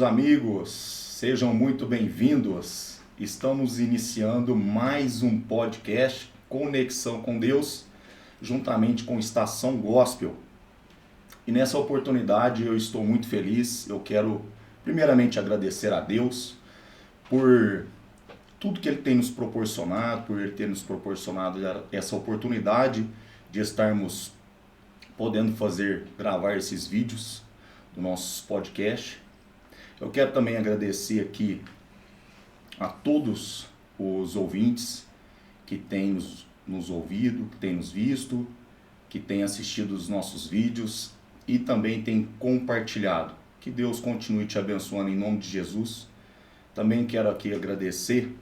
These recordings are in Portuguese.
meus amigos, sejam muito bem-vindos. Estamos iniciando mais um podcast Conexão com Deus, juntamente com Estação Gospel. E nessa oportunidade eu estou muito feliz. Eu quero primeiramente agradecer a Deus por tudo que Ele tem nos proporcionado, por Ele ter nos proporcionado essa oportunidade de estarmos podendo gravar esses vídeos do nosso podcast. Eu quero também agradecer aqui a todos os ouvintes que têm nos ouvido, que têm nos visto, que têm assistido os nossos vídeos e também têm compartilhado. Que Deus continue te abençoando em nome de Jesus. Também quero aqui agradecer,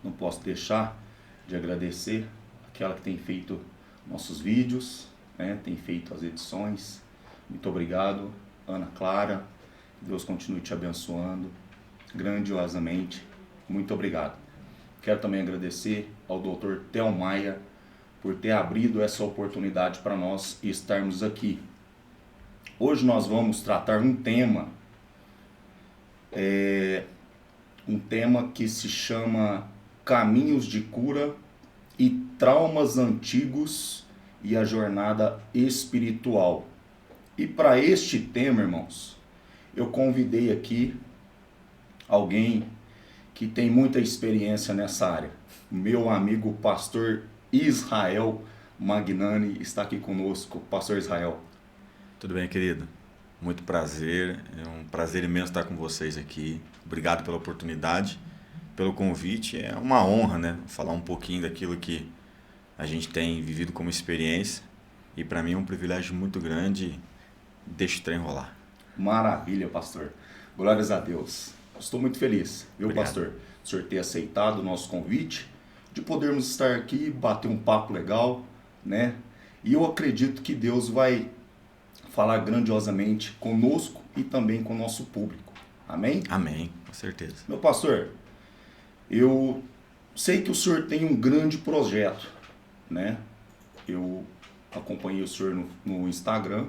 não posso deixar de agradecer aquela que tem feito nossos vídeos, né? Tem feito as edições. Muito obrigado, Ana Clara. Deus continue te abençoando grandiosamente. Muito obrigado. Quero também agradecer ao Dr. Theo Maia por ter abrido essa oportunidade para nós estarmos aqui. Hoje nós vamos tratar um tema que se chama Caminhos de Cura e Traumas Antigos e a Jornada Espiritual. E para este tema, irmãos, eu convidei aqui alguém que tem muita experiência nessa área. Meu amigo pastor Israel Magnani está aqui conosco. Pastor Israel. Tudo bem, querido? Muito prazer, é um prazer imenso estar com vocês aqui. Obrigado pela oportunidade, pelo convite. É uma honra, né? Falar um pouquinho daquilo que a gente tem vivido como experiência. E para mim é um privilégio muito grande. Deixa o trem rolar. Maravilha, pastor. Glórias a Deus. Estou muito feliz, viu, Obrigado. pastor? O senhor ter aceitado o nosso convite, de podermos estar aqui, bater um papo legal, né? E eu acredito que Deus vai falar grandiosamente conosco e também com o nosso público. Amém? Amém, com certeza. Meu pastor, eu sei que o senhor tem um grande projeto, né? Eu acompanhei o senhor no Instagram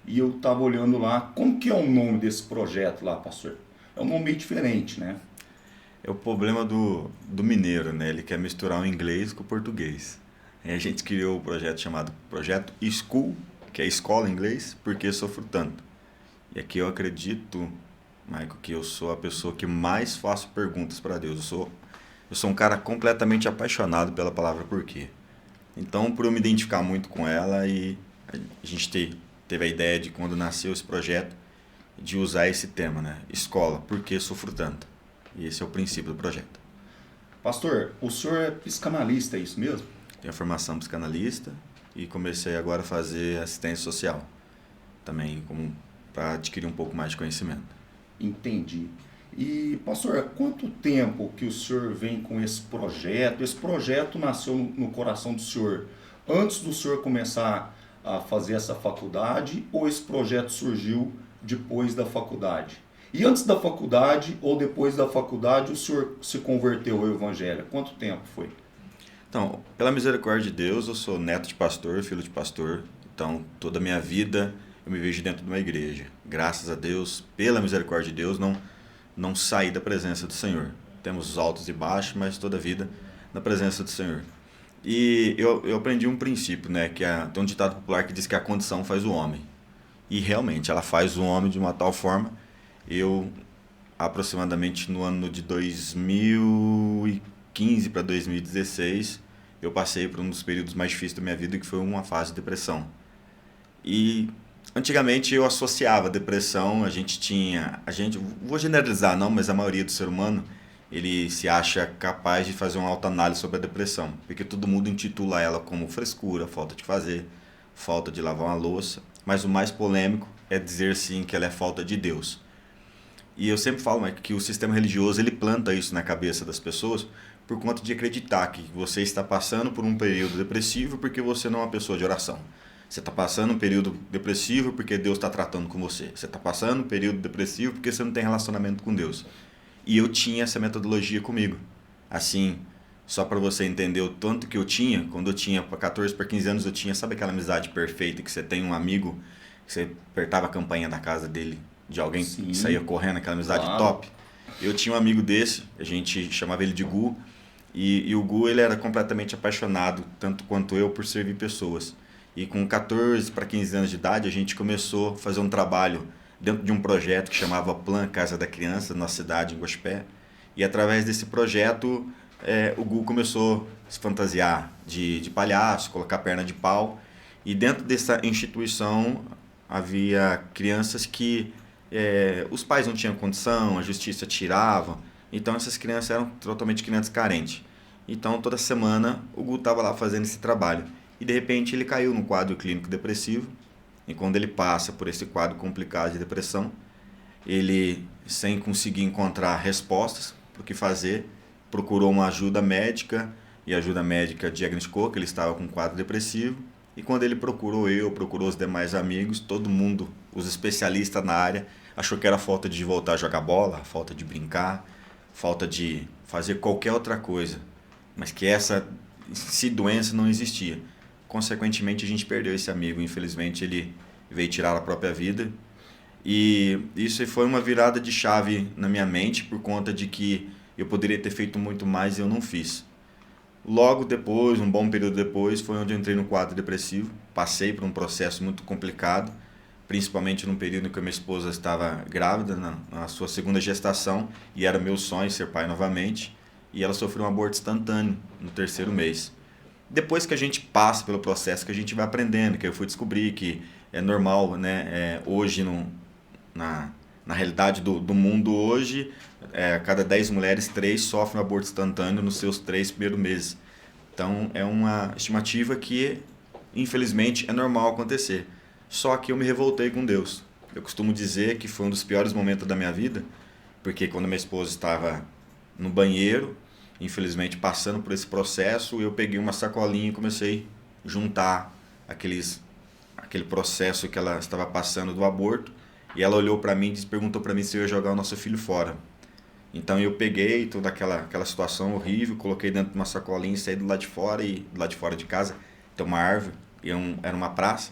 e eu estava olhando lá. Como que é o nome desse projeto lá, pastor? É um nome meio diferente, né? É o problema do mineiro, né? Ele quer misturar o inglês com o português. Aí a gente criou o projeto chamado Projeto School, que é escola em inglês, porque sofro tanto. E aqui eu acredito, Michael, que eu sou a pessoa que mais faço perguntas para Deus. Eu sou um cara completamente apaixonado pela palavra porquê. Então, por eu me identificar muito com ela, e a gente teve a ideia de, quando nasceu esse projeto, de usar esse tema, né? Escola, por que sofro tanto? E esse é o princípio do projeto. Pastor, o senhor é psicanalista, é isso mesmo? Tenho a formação psicanalista e comecei agora a fazer assistência social, também para adquirir um pouco mais de conhecimento. Entendi. E, pastor, há quanto tempo que o senhor vem com esse projeto? Esse projeto nasceu no coração do senhor antes do senhor começar a fazer essa faculdade, ou esse projeto surgiu depois da faculdade? E antes da faculdade ou depois da faculdade o senhor se converteu ao evangelho? Quanto tempo foi? Então, pela misericórdia de Deus, eu sou neto de pastor, filho de pastor. Então, toda a minha vida eu me vejo dentro de uma igreja. Graças a Deus, pela misericórdia de Deus, não saí da presença do Senhor. Temos os altos e baixos, mas toda a vida na presença do Senhor. E eu aprendi um princípio, né? Tem um ditado popular que diz que a condição faz o homem. E realmente, ela faz o homem de uma tal forma. Eu, aproximadamente no ano de 2015 para 2016, eu passei por um dos períodos mais difíceis da minha vida, que foi uma fase de depressão. E antigamente eu associava a depressão, vou generalizar não, mas a maioria do ser humano, ele se acha capaz de fazer uma autoanálise sobre a depressão, porque todo mundo intitula ela como frescura, falta de fazer, falta de lavar uma louça, mas o mais polêmico é dizer sim que ela é falta de Deus. E eu sempre falo, Mike, que o sistema religioso ele planta isso na cabeça das pessoas por conta de acreditar que você está passando por um período depressivo porque você não é uma pessoa de oração. Você está passando um período depressivo porque Deus está tratando com você. Você está passando um período depressivo porque você não tem relacionamento com Deus. E eu tinha essa metodologia comigo. Assim, só para você entender o tanto que eu tinha, quando eu tinha 14 para 15 anos, eu tinha, sabe aquela amizade perfeita que você tem um amigo, que você apertava a campainha da casa dele de alguém Sim, que saía correndo, aquela amizade claro. top. Eu tinha um amigo desse, a gente chamava ele de Gu, e o Gu ele era completamente apaixonado, tanto quanto eu, por servir pessoas. E com 14 para 15 anos de idade, a gente começou a fazer um trabalho dentro de um projeto que chamava Plan Casa da Criança, na cidade, em Guaxupé. E através desse projeto, o Gu começou a se fantasiar de palhaço, colocar perna de pau. E dentro dessa instituição havia crianças que os pais não tinham condição, a justiça tirava. Então essas crianças eram totalmente crianças carentes. Então toda semana o Gu estava lá fazendo esse trabalho. E de repente ele caiu no quadro clínico depressivo. E quando ele passa por esse quadro complicado de depressão, ele, sem conseguir encontrar respostas para o que fazer, procurou uma ajuda médica, e a ajuda médica diagnosticou que ele estava com um quadro depressivo. E quando ele procurou os demais amigos, todo mundo, os especialistas na área, achou que era falta de voltar a jogar bola, falta de brincar, falta de fazer qualquer outra coisa, mas que essa doença não existia. Consequentemente, a gente perdeu esse amigo. Infelizmente, ele veio tirar a própria vida. E isso foi uma virada de chave na minha mente, por conta de que eu poderia ter feito muito mais e eu não fiz. Logo depois, um bom período depois, foi onde eu entrei no quadro depressivo. Passei por um processo muito complicado, principalmente num período em que a minha esposa estava grávida, na sua segunda gestação, e era meu sonho ser pai novamente. E ela sofreu um aborto instantâneo no 3º mês. Depois que a gente passa pelo processo, que a gente vai aprendendo, que eu fui descobrir que é normal, né? Hoje, na realidade do mundo hoje, a cada 10 mulheres, 3 sofrem um aborto instantâneo nos seus 3 primeiros meses. Então, é uma estimativa que, infelizmente, é normal acontecer. Só que eu me revoltei com Deus. Eu costumo dizer que foi um dos piores momentos da minha vida, porque quando minha esposa estava no banheiro, infelizmente passando por esse processo, eu peguei uma sacolinha e comecei a juntar aquele processo que ela estava passando do aborto, e ela olhou para mim e perguntou para mim se eu ia jogar o nosso filho fora. Então eu peguei toda aquela situação horrível, coloquei dentro de uma sacolinha e saí do lado de fora, e do lado de fora de casa tem uma árvore, e era uma praça.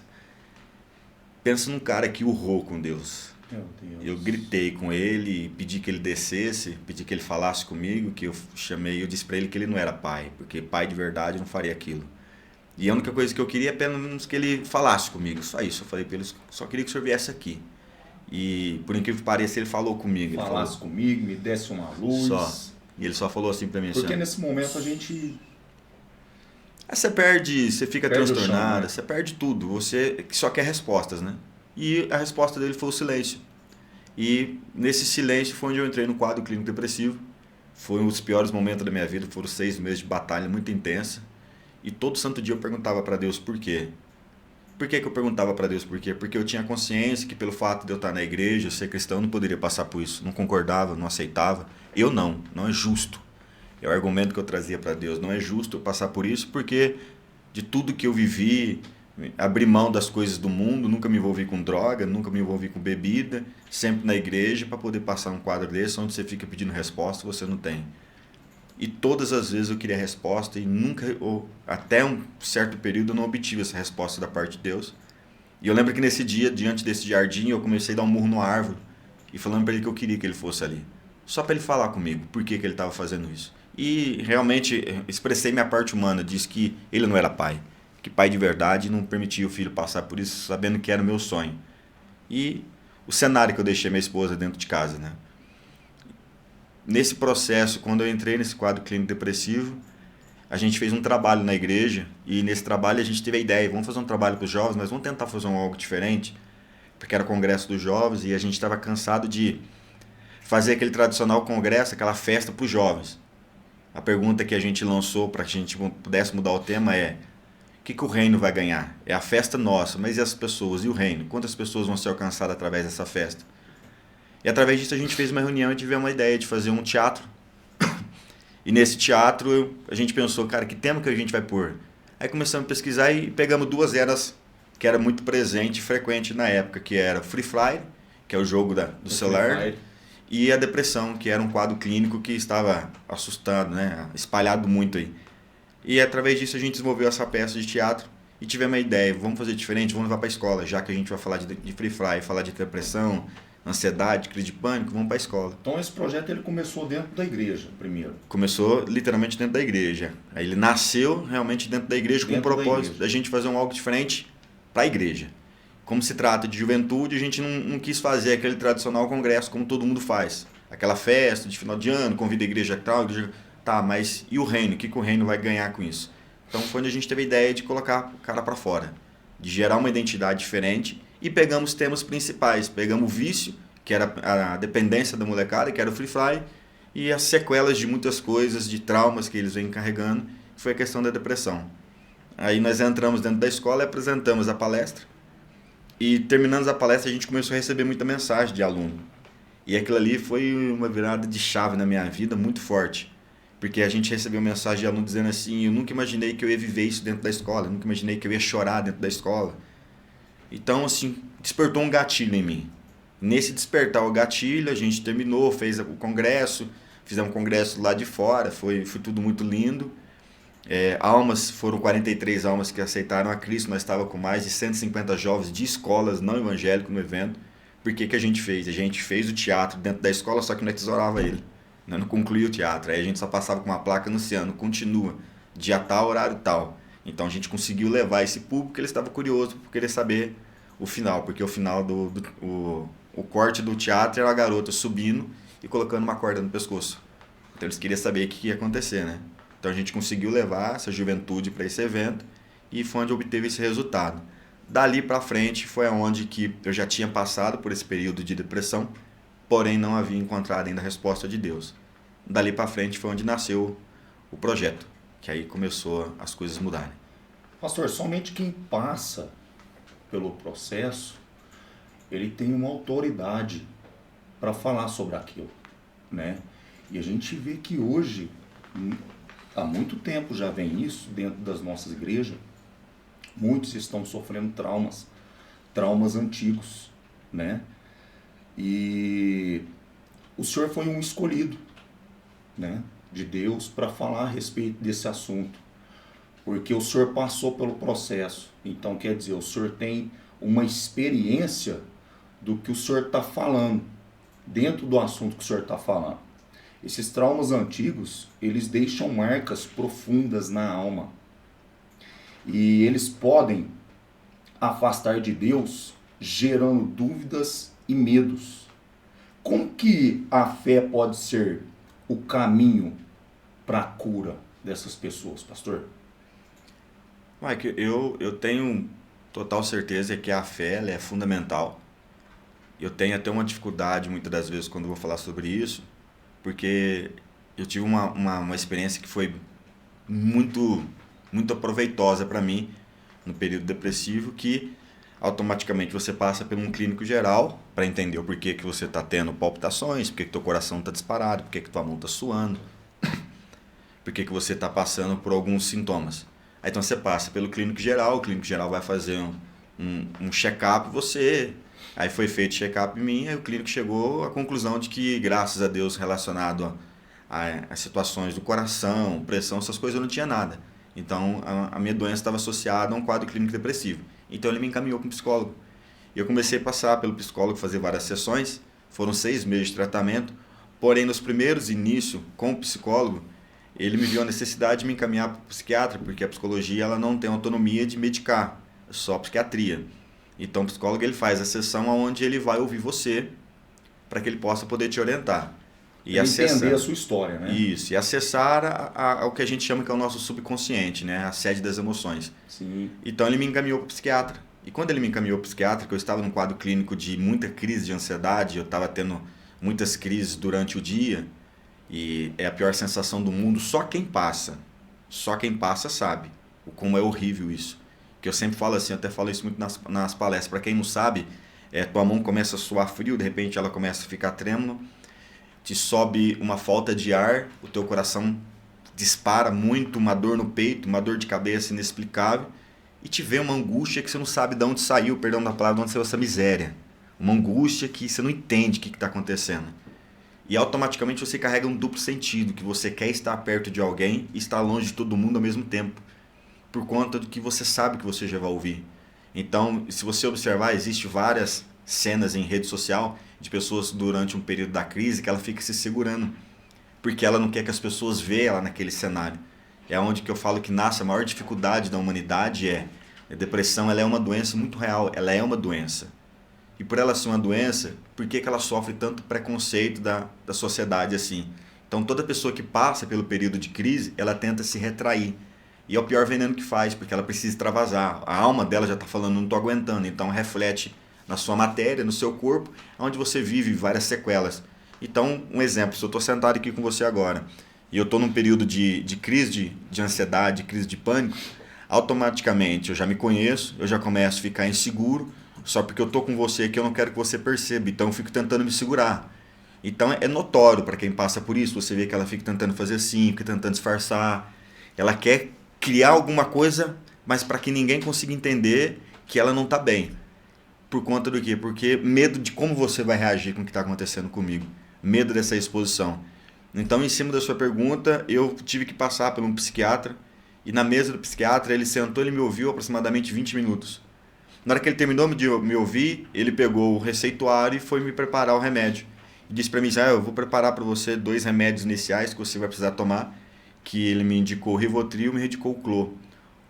Pensa num cara que urrou com Deus. Meu Deus. Eu gritei com ele, pedi que ele descesse, pedi que ele falasse comigo, que eu disse para ele que ele não era pai, porque pai de verdade não faria aquilo. E a única coisa que eu queria é apenas que ele falasse comigo, só isso. Eu falei para ele, só queria que o senhor viesse aqui. E por incrível que pareça, ele falou comigo. Falasse comigo, me desse uma luz. Só. E ele só falou assim para mim, porque assim, nesse momento a gente... você fica transtornada, chão, né? você perde tudo, você só quer respostas, né? E a resposta dele foi o silêncio. E nesse silêncio foi onde eu entrei no quadro clínico depressivo. Foi um dos piores momentos da minha vida, foram 6 meses de batalha muito intensa. E todo santo dia eu perguntava para Deus por quê. Por que eu perguntava para Deus por quê? Porque eu tinha consciência que pelo fato de eu estar na igreja, eu ser cristão, eu não poderia passar por isso. Não concordava, não aceitava. Eu não é justo. É o argumento que eu trazia para Deus. Não é justo eu passar por isso, porque de tudo que eu vivi, abri mão das coisas do mundo, nunca me envolvi com droga, nunca me envolvi com bebida, sempre na igreja, para poder passar um quadro desse, onde você fica pedindo resposta, você não tem. E todas as vezes eu queria resposta e nunca, ou até um certo período, eu não obtive essa resposta da parte de Deus. E eu lembro que nesse dia, diante desse jardim, eu comecei a dar um murro numa árvore e falando para ele que eu queria que ele fosse ali. Só para ele falar comigo por que ele estava fazendo isso. E realmente expressei minha parte humana, disse que ele não era pai, que pai de verdade não permitia o filho passar por isso, sabendo que era o meu sonho. E o cenário que eu deixei minha esposa dentro de casa, né? Nesse processo, quando eu entrei nesse quadro clínico depressivo, a gente fez um trabalho na igreja, e nesse trabalho a gente teve a ideia, vamos fazer um trabalho para os jovens, mas vamos tentar fazer algo diferente, porque era o congresso dos jovens, e a gente estava cansado de fazer aquele tradicional congresso, aquela festa para os jovens. A pergunta que a gente lançou para que a gente pudesse mudar o tema é: o que o reino vai ganhar? É a festa nossa, mas e as pessoas? E o reino? Quantas pessoas vão ser alcançadas através dessa festa? E através disso a gente fez uma reunião e tivemos uma ideia de fazer um teatro. E nesse teatro a gente pensou, cara, que tema que a gente vai pôr? Aí começamos a pesquisar e pegamos 2 eras que era muito presente e frequente na época, que era Free Fire, que é o jogo do celular, e a depressão, que era um quadro clínico que estava assustando, né? Espalhado muito aí. E através disso a gente desenvolveu essa peça de teatro e tivemos uma ideia, vamos fazer diferente, vamos levar para a escola, já que a gente vai falar de Free Fire, falar de depressão, ansiedade, crise de pânico, vão para a escola. Então esse projeto ele começou dentro da igreja primeiro. Começou literalmente dentro da igreja. Aí ele nasceu realmente dentro da igreja com o propósito da gente fazer algo diferente para a igreja. Como se trata de juventude, a gente não quis fazer aquele tradicional congresso como todo mundo faz. Aquela festa de final de ano, convida a igreja tal, tá, mas e o reino? O que o reino vai ganhar com isso? Então foi onde a gente teve a ideia de colocar o cara para fora, de gerar uma identidade diferente e pegamos temas principais. Pegamos o vício, que era a dependência da molecada, que era o Free Fly, e as sequelas de muitas coisas, de traumas que eles vêm carregando, que foi a questão da depressão. Aí nós entramos dentro da escola e apresentamos a palestra. E terminando a palestra, a gente começou a receber muita mensagem de aluno. E aquilo ali foi uma virada de chave na minha vida muito forte. Porque a gente recebeu mensagem de aluno dizendo assim, eu nunca imaginei que eu ia viver isso dentro da escola, eu nunca imaginei que eu ia chorar dentro da escola. Então, assim, despertou um gatilho em mim. Nesse despertar o gatilho, a gente terminou, fez o congresso, fizemos um congresso lá de fora, foi tudo muito lindo. Foram 43 almas que aceitaram a Cristo, nós estávamos com mais de 150 jovens de escolas não evangélicas no evento. Por que a gente fez? A gente fez o teatro dentro da escola, só que não tesourava ele. Não concluía o teatro, aí a gente só passava com uma placa anunciando, continua, dia tal, horário tal. Então a gente conseguiu levar esse público, que ele estava curioso por querer saber o final, porque o final o corte do teatro era a garota subindo e colocando uma corda no pescoço. Então eles queriam saber o que ia acontecer, né? Então a gente conseguiu levar essa juventude para esse evento e foi onde obteve esse resultado. Dali para frente foi onde que eu já tinha passado por esse período de depressão, porém não havia encontrado ainda a resposta de Deus. Dali para frente foi onde nasceu o projeto, que aí começou as coisas mudarem. Pastor, somente quem passa pelo processo, ele tem uma autoridade para falar sobre aquilo, né? E a gente vê que hoje, há muito tempo já vem isso dentro das nossas igrejas, muitos estão sofrendo traumas antigos, né? E o senhor foi um escolhido, né, de Deus para falar a respeito desse assunto, porque o senhor passou pelo processo. Então, quer dizer, o senhor tem uma experiência do que o senhor está falando, dentro do assunto que o senhor está falando. Esses traumas antigos, eles deixam marcas profundas na alma. E eles podem afastar de Deus, gerando dúvidas e medos. Como que a fé pode ser o caminho para a cura dessas pessoas, pastor? Mike, eu tenho total certeza que a fé ela é fundamental. Eu tenho até uma dificuldade muitas das vezes quando eu vou falar sobre isso, porque eu tive uma experiência que foi muito proveitosa para mim no período depressivo, que automaticamente você passa por um clínico geral para entender o porquê que você está tendo palpitações, porquê que teu coração está disparado, porquê que tua mão está suando, porquê que você está passando por alguns sintomas. Aí então você passa pelo clínico geral, o clínico geral vai fazer um check-up você. Aí foi feito check-up em mim, aí o clínico chegou à conclusão de que, graças a Deus, relacionado a situações do coração, pressão, essas coisas, eu não tinha nada. Então, a minha doença estava associada a um quadro clínico depressivo. Então, ele me encaminhou para um psicólogo. E eu comecei a passar pelo psicólogo, fazer várias sessões. Foram 6 meses de tratamento. Porém, nos primeiros inícios com o psicólogo, ele me viu a necessidade de me encaminhar para o psiquiatra, porque a psicologia ela não tem autonomia de medicar, é só psiquiatria. Então, o psicólogo ele faz a sessão onde ele vai ouvir você para que ele possa poder te orientar. E entender a sua história, né? Isso, e acessar ao que a gente chama que é o nosso subconsciente, né? A sede das emoções. Sim. Então, ele me encaminhou para o psiquiatra. E quando ele me encaminhou para o psiquiatra, que eu estava num quadro clínico de muita crise de ansiedade, eu estava tendo muitas crises durante o dia, e é a pior sensação do mundo, só quem passa sabe o como é horrível isso. Que eu sempre falo assim, eu até falo isso muito nas palestras, para quem não sabe, tua mão começa a suar frio, de repente ela começa a ficar trêmula, te sobe uma falta de ar, o teu coração dispara muito, uma dor no peito, uma dor de cabeça inexplicável, e te vem uma angústia que você não sabe de onde saiu, perdão da palavra, de onde saiu essa miséria. Uma angústia que você não entende o que está acontecendo. E automaticamente você carrega um duplo sentido, que você quer estar perto de alguém e estar longe de todo mundo ao mesmo tempo, por conta do que você sabe que você já vai ouvir. Então, se você observar, existem várias cenas em rede social de pessoas durante um período da crise que ela fica se segurando, porque ela não quer que as pessoas vejam ela naquele cenário. É onde que eu falo que nasce a maior dificuldade da humanidade. A depressão, ela é uma doença muito real, ela é uma doença. E por ela ser uma doença, por que ela sofre tanto preconceito da sociedade assim? Então toda pessoa que passa pelo período de crise, ela tenta se retrair. E é o pior veneno que faz, porque ela precisa extravasar. A alma dela já está falando, não estou aguentando. Então reflete na sua matéria, no seu corpo, onde você vive várias sequelas. Então, um exemplo, se eu estou sentado aqui com você agora, e eu estou num período de crise de ansiedade, crise de pânico, automaticamente eu já me conheço, eu já começo a ficar inseguro, só porque eu estou com você que eu não quero que você perceba, então eu fico tentando me segurar. Então é notório para quem passa por isso, você vê que ela fica tentando fazer assim, fica tentando disfarçar, ela quer criar alguma coisa, mas para que ninguém consiga entender que ela não está bem. Por conta do quê? Porque medo de como você vai reagir com o que está acontecendo comigo, medo dessa exposição. Então, em cima da sua pergunta, eu tive que passar por um psiquiatra, e na mesa do psiquiatra ele sentou, ele me ouviu aproximadamente 20 minutos. Na hora que ele terminou de me ouvir, ele pegou o receituário e foi me preparar o remédio. E disse para mim, eu vou preparar para você 2 remédios iniciais que você vai precisar tomar, que ele me indicou o Rivotril e me indicou o Clô.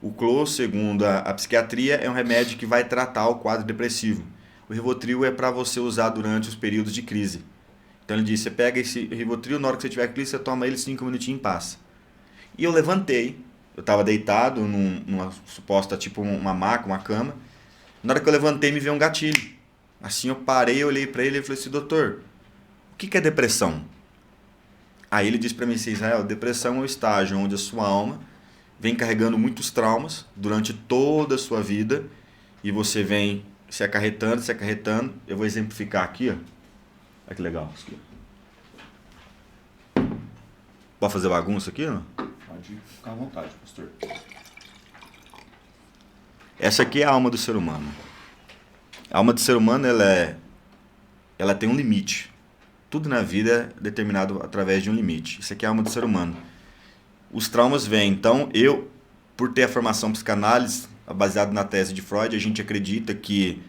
O Clô, segundo a psiquiatria, é um remédio que vai tratar o quadro depressivo. O Rivotril é para você usar durante os períodos de crise. Então ele disse, você pega esse Rivotril, na hora que você tiver crise, você toma ele 5 minutinhos e passa. E eu levantei, eu estava deitado numa suposta, tipo uma maca, uma cama. Na hora que eu levantei, me veio um gatilho. Assim eu parei, eu olhei para ele e falei assim, doutor, o que é depressão? Aí ele disse para mim assim, Israel, depressão é o estágio onde a sua alma vem carregando muitos traumas durante toda a sua vida e você vem se acarretando. Eu vou exemplificar aqui, ó. Olha que legal. Pode fazer bagunça aqui, não? Pode ficar à vontade, pastor. Essa aqui é a alma do ser humano. A alma do ser humano, ela tem um limite. Tudo na vida é determinado através de um limite. Isso aqui é a alma do ser humano. Os traumas vêm. Então, por ter a formação psicanálise, baseado na tese de Freud, a gente acredita que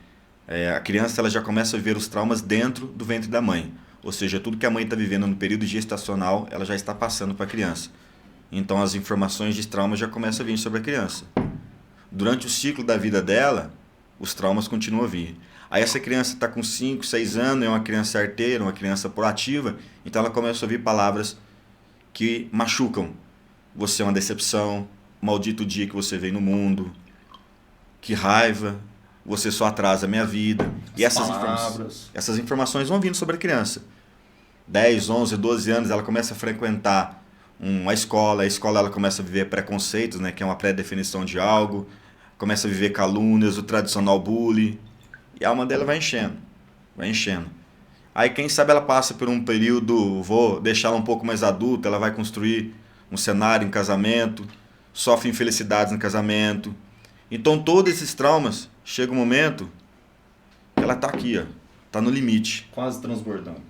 a criança ela já começa a viver os traumas dentro do ventre da mãe. Ou seja, tudo que a mãe está vivendo no período gestacional, ela já está passando para a criança. Então, as informações de trauma já começam a vir sobre a criança. Durante o ciclo da vida dela, os traumas continuam a vir. Aí essa criança está com 5, 6 anos, é uma criança arteira, uma criança proativa, então ela começa a ouvir palavras que machucam. Você é uma decepção, maldito dia que você veio no mundo, que raiva, você só atrasa a minha vida. E essas informações vão vindo sobre a criança. 10, 11, 12 anos, ela começa a frequentar uma escola, a escola ela começa a viver preconceitos, né, que é uma pré-definição de algo, começa a viver calúnias, o tradicional bullying, e a alma dela vai enchendo. Aí quem sabe ela passa por um período, vou deixá-la um pouco mais adulta, ela vai construir um cenário em casamento, sofre infelicidades no casamento. Então todos esses traumas, chega um momento que ela está aqui, ó, está no limite. Quase transbordando.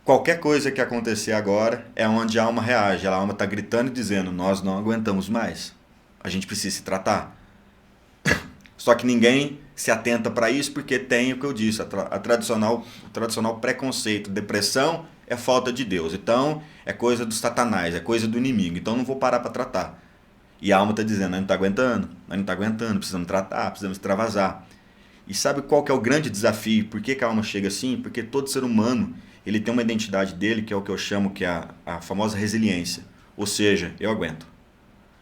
Qualquer coisa que acontecer agora é onde a alma reage. A alma está gritando e dizendo, nós não aguentamos mais. A gente precisa se tratar. Só que ninguém se atenta para isso porque tem o que eu disse, o tradicional preconceito. Depressão é falta de Deus. Então é coisa do Satanás, é coisa do inimigo. Então não vou parar para tratar. E a alma está dizendo, nós não está aguentando, precisamos tratar, precisamos extravasar. E sabe qual que é o grande desafio? Por que a alma chega assim? Porque todo ser humano ele tem uma identidade dele, que é o que eu chamo que é a famosa resiliência. Ou seja, eu aguento.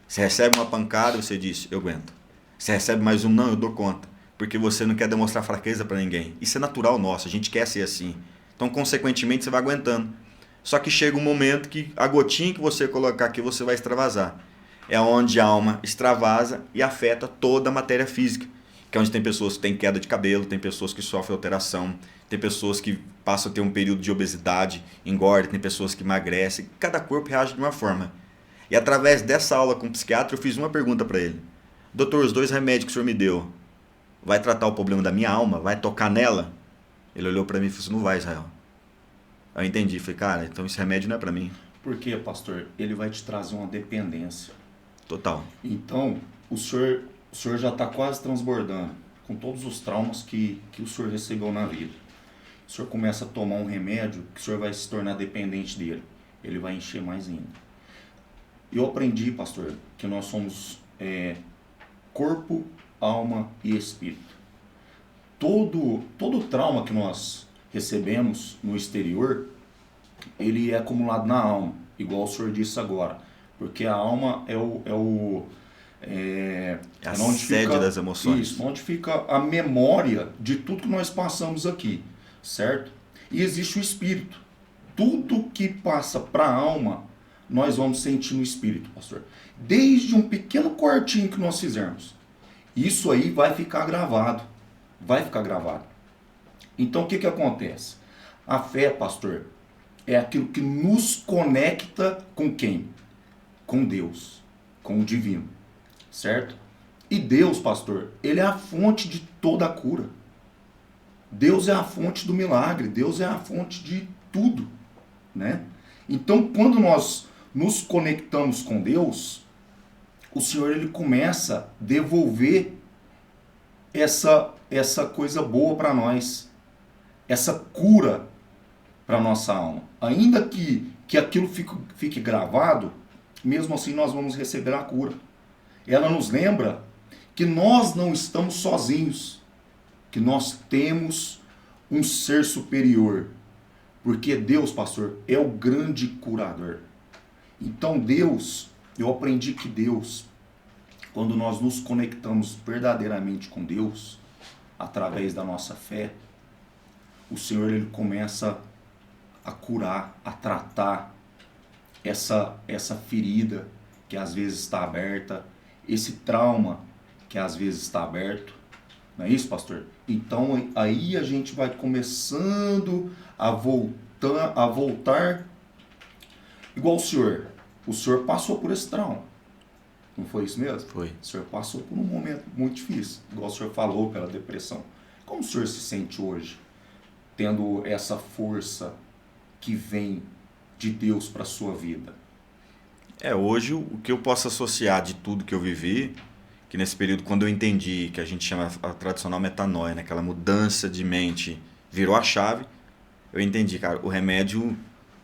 Você recebe uma pancada, você diz, eu aguento. Você recebe mais um, não, eu dou conta. Porque você não quer demonstrar fraqueza para ninguém. Isso é natural nosso, a gente quer ser assim. Então, consequentemente, você vai aguentando. Só que chega um momento que a gotinha que você colocar aqui, você vai extravasar. É onde a alma extravasa e afeta toda a matéria física. Que é onde tem pessoas que têm queda de cabelo, tem pessoas que sofrem alteração, tem pessoas que passam a ter um período de obesidade, engorda, tem pessoas que emagrecem. Cada corpo reage de uma forma. E através dessa aula com o psiquiatra, eu fiz uma pergunta para ele. Doutor, os 2 remédios que o senhor me deu, vai tratar o problema da minha alma? Vai tocar nela? Ele olhou para mim e falou assim, não vai, Israel. Aí eu entendi, falei, cara, então esse remédio não é para mim. Por quê, pastor? Ele vai te trazer uma dependência. Total. Então, o senhor já está quase transbordando com todos os traumas que o senhor recebeu na vida. o senhor começa a tomar um remédio que o senhor vai se tornar dependente dele. Ele vai encher mais ainda. Eu aprendi, pastor, que nós somos corpo, alma e espírito. Todo trauma que nós recebemos no exterior, ele é acumulado na alma, igual o senhor disse agora. Porque a alma é a onde sede fica, das emoções. Isso, onde fica a memória de tudo que nós passamos aqui, certo? E existe o espírito. Tudo que passa para a alma, nós vamos sentir no espírito, pastor. Desde um pequeno cortinho que nós fizermos. Isso aí vai ficar gravado. Vai ficar gravado. Então o que acontece? A fé, pastor, é aquilo que nos conecta com quem? Com Deus, com o divino, certo? E Deus, pastor, ele é a fonte de toda a cura. Deus é a fonte do milagre, Deus é a fonte de tudo, né? Então, quando nós nos conectamos com Deus, o Senhor ele começa a devolver essa coisa boa para nós, essa cura para nossa alma. Ainda que aquilo fique gravado, mesmo assim nós vamos receber a cura. Ela nos lembra que nós não estamos sozinhos, que nós temos um ser superior, porque Deus, pastor, é o grande curador. Então Deus, eu aprendi que Deus, quando nós nos conectamos verdadeiramente com Deus, através da nossa fé, o Senhor ele começa a curar, a tratar essa ferida que às vezes está aberta, esse trauma que às vezes está aberto. Não é isso, pastor? Então aí a gente vai começando a voltar igual o senhor. O senhor passou por esse trauma. Não foi isso mesmo? Foi. O senhor passou por um momento muito difícil, igual o senhor falou, pela depressão. Como o senhor se sente hoje, tendo essa força que vem de Deus para a sua vida? Hoje o que eu posso associar de tudo que eu vivi, que nesse período, quando eu entendi, que a gente chama a tradicional metanoia, né, aquela mudança de mente, virou a chave, eu entendi, cara, o remédio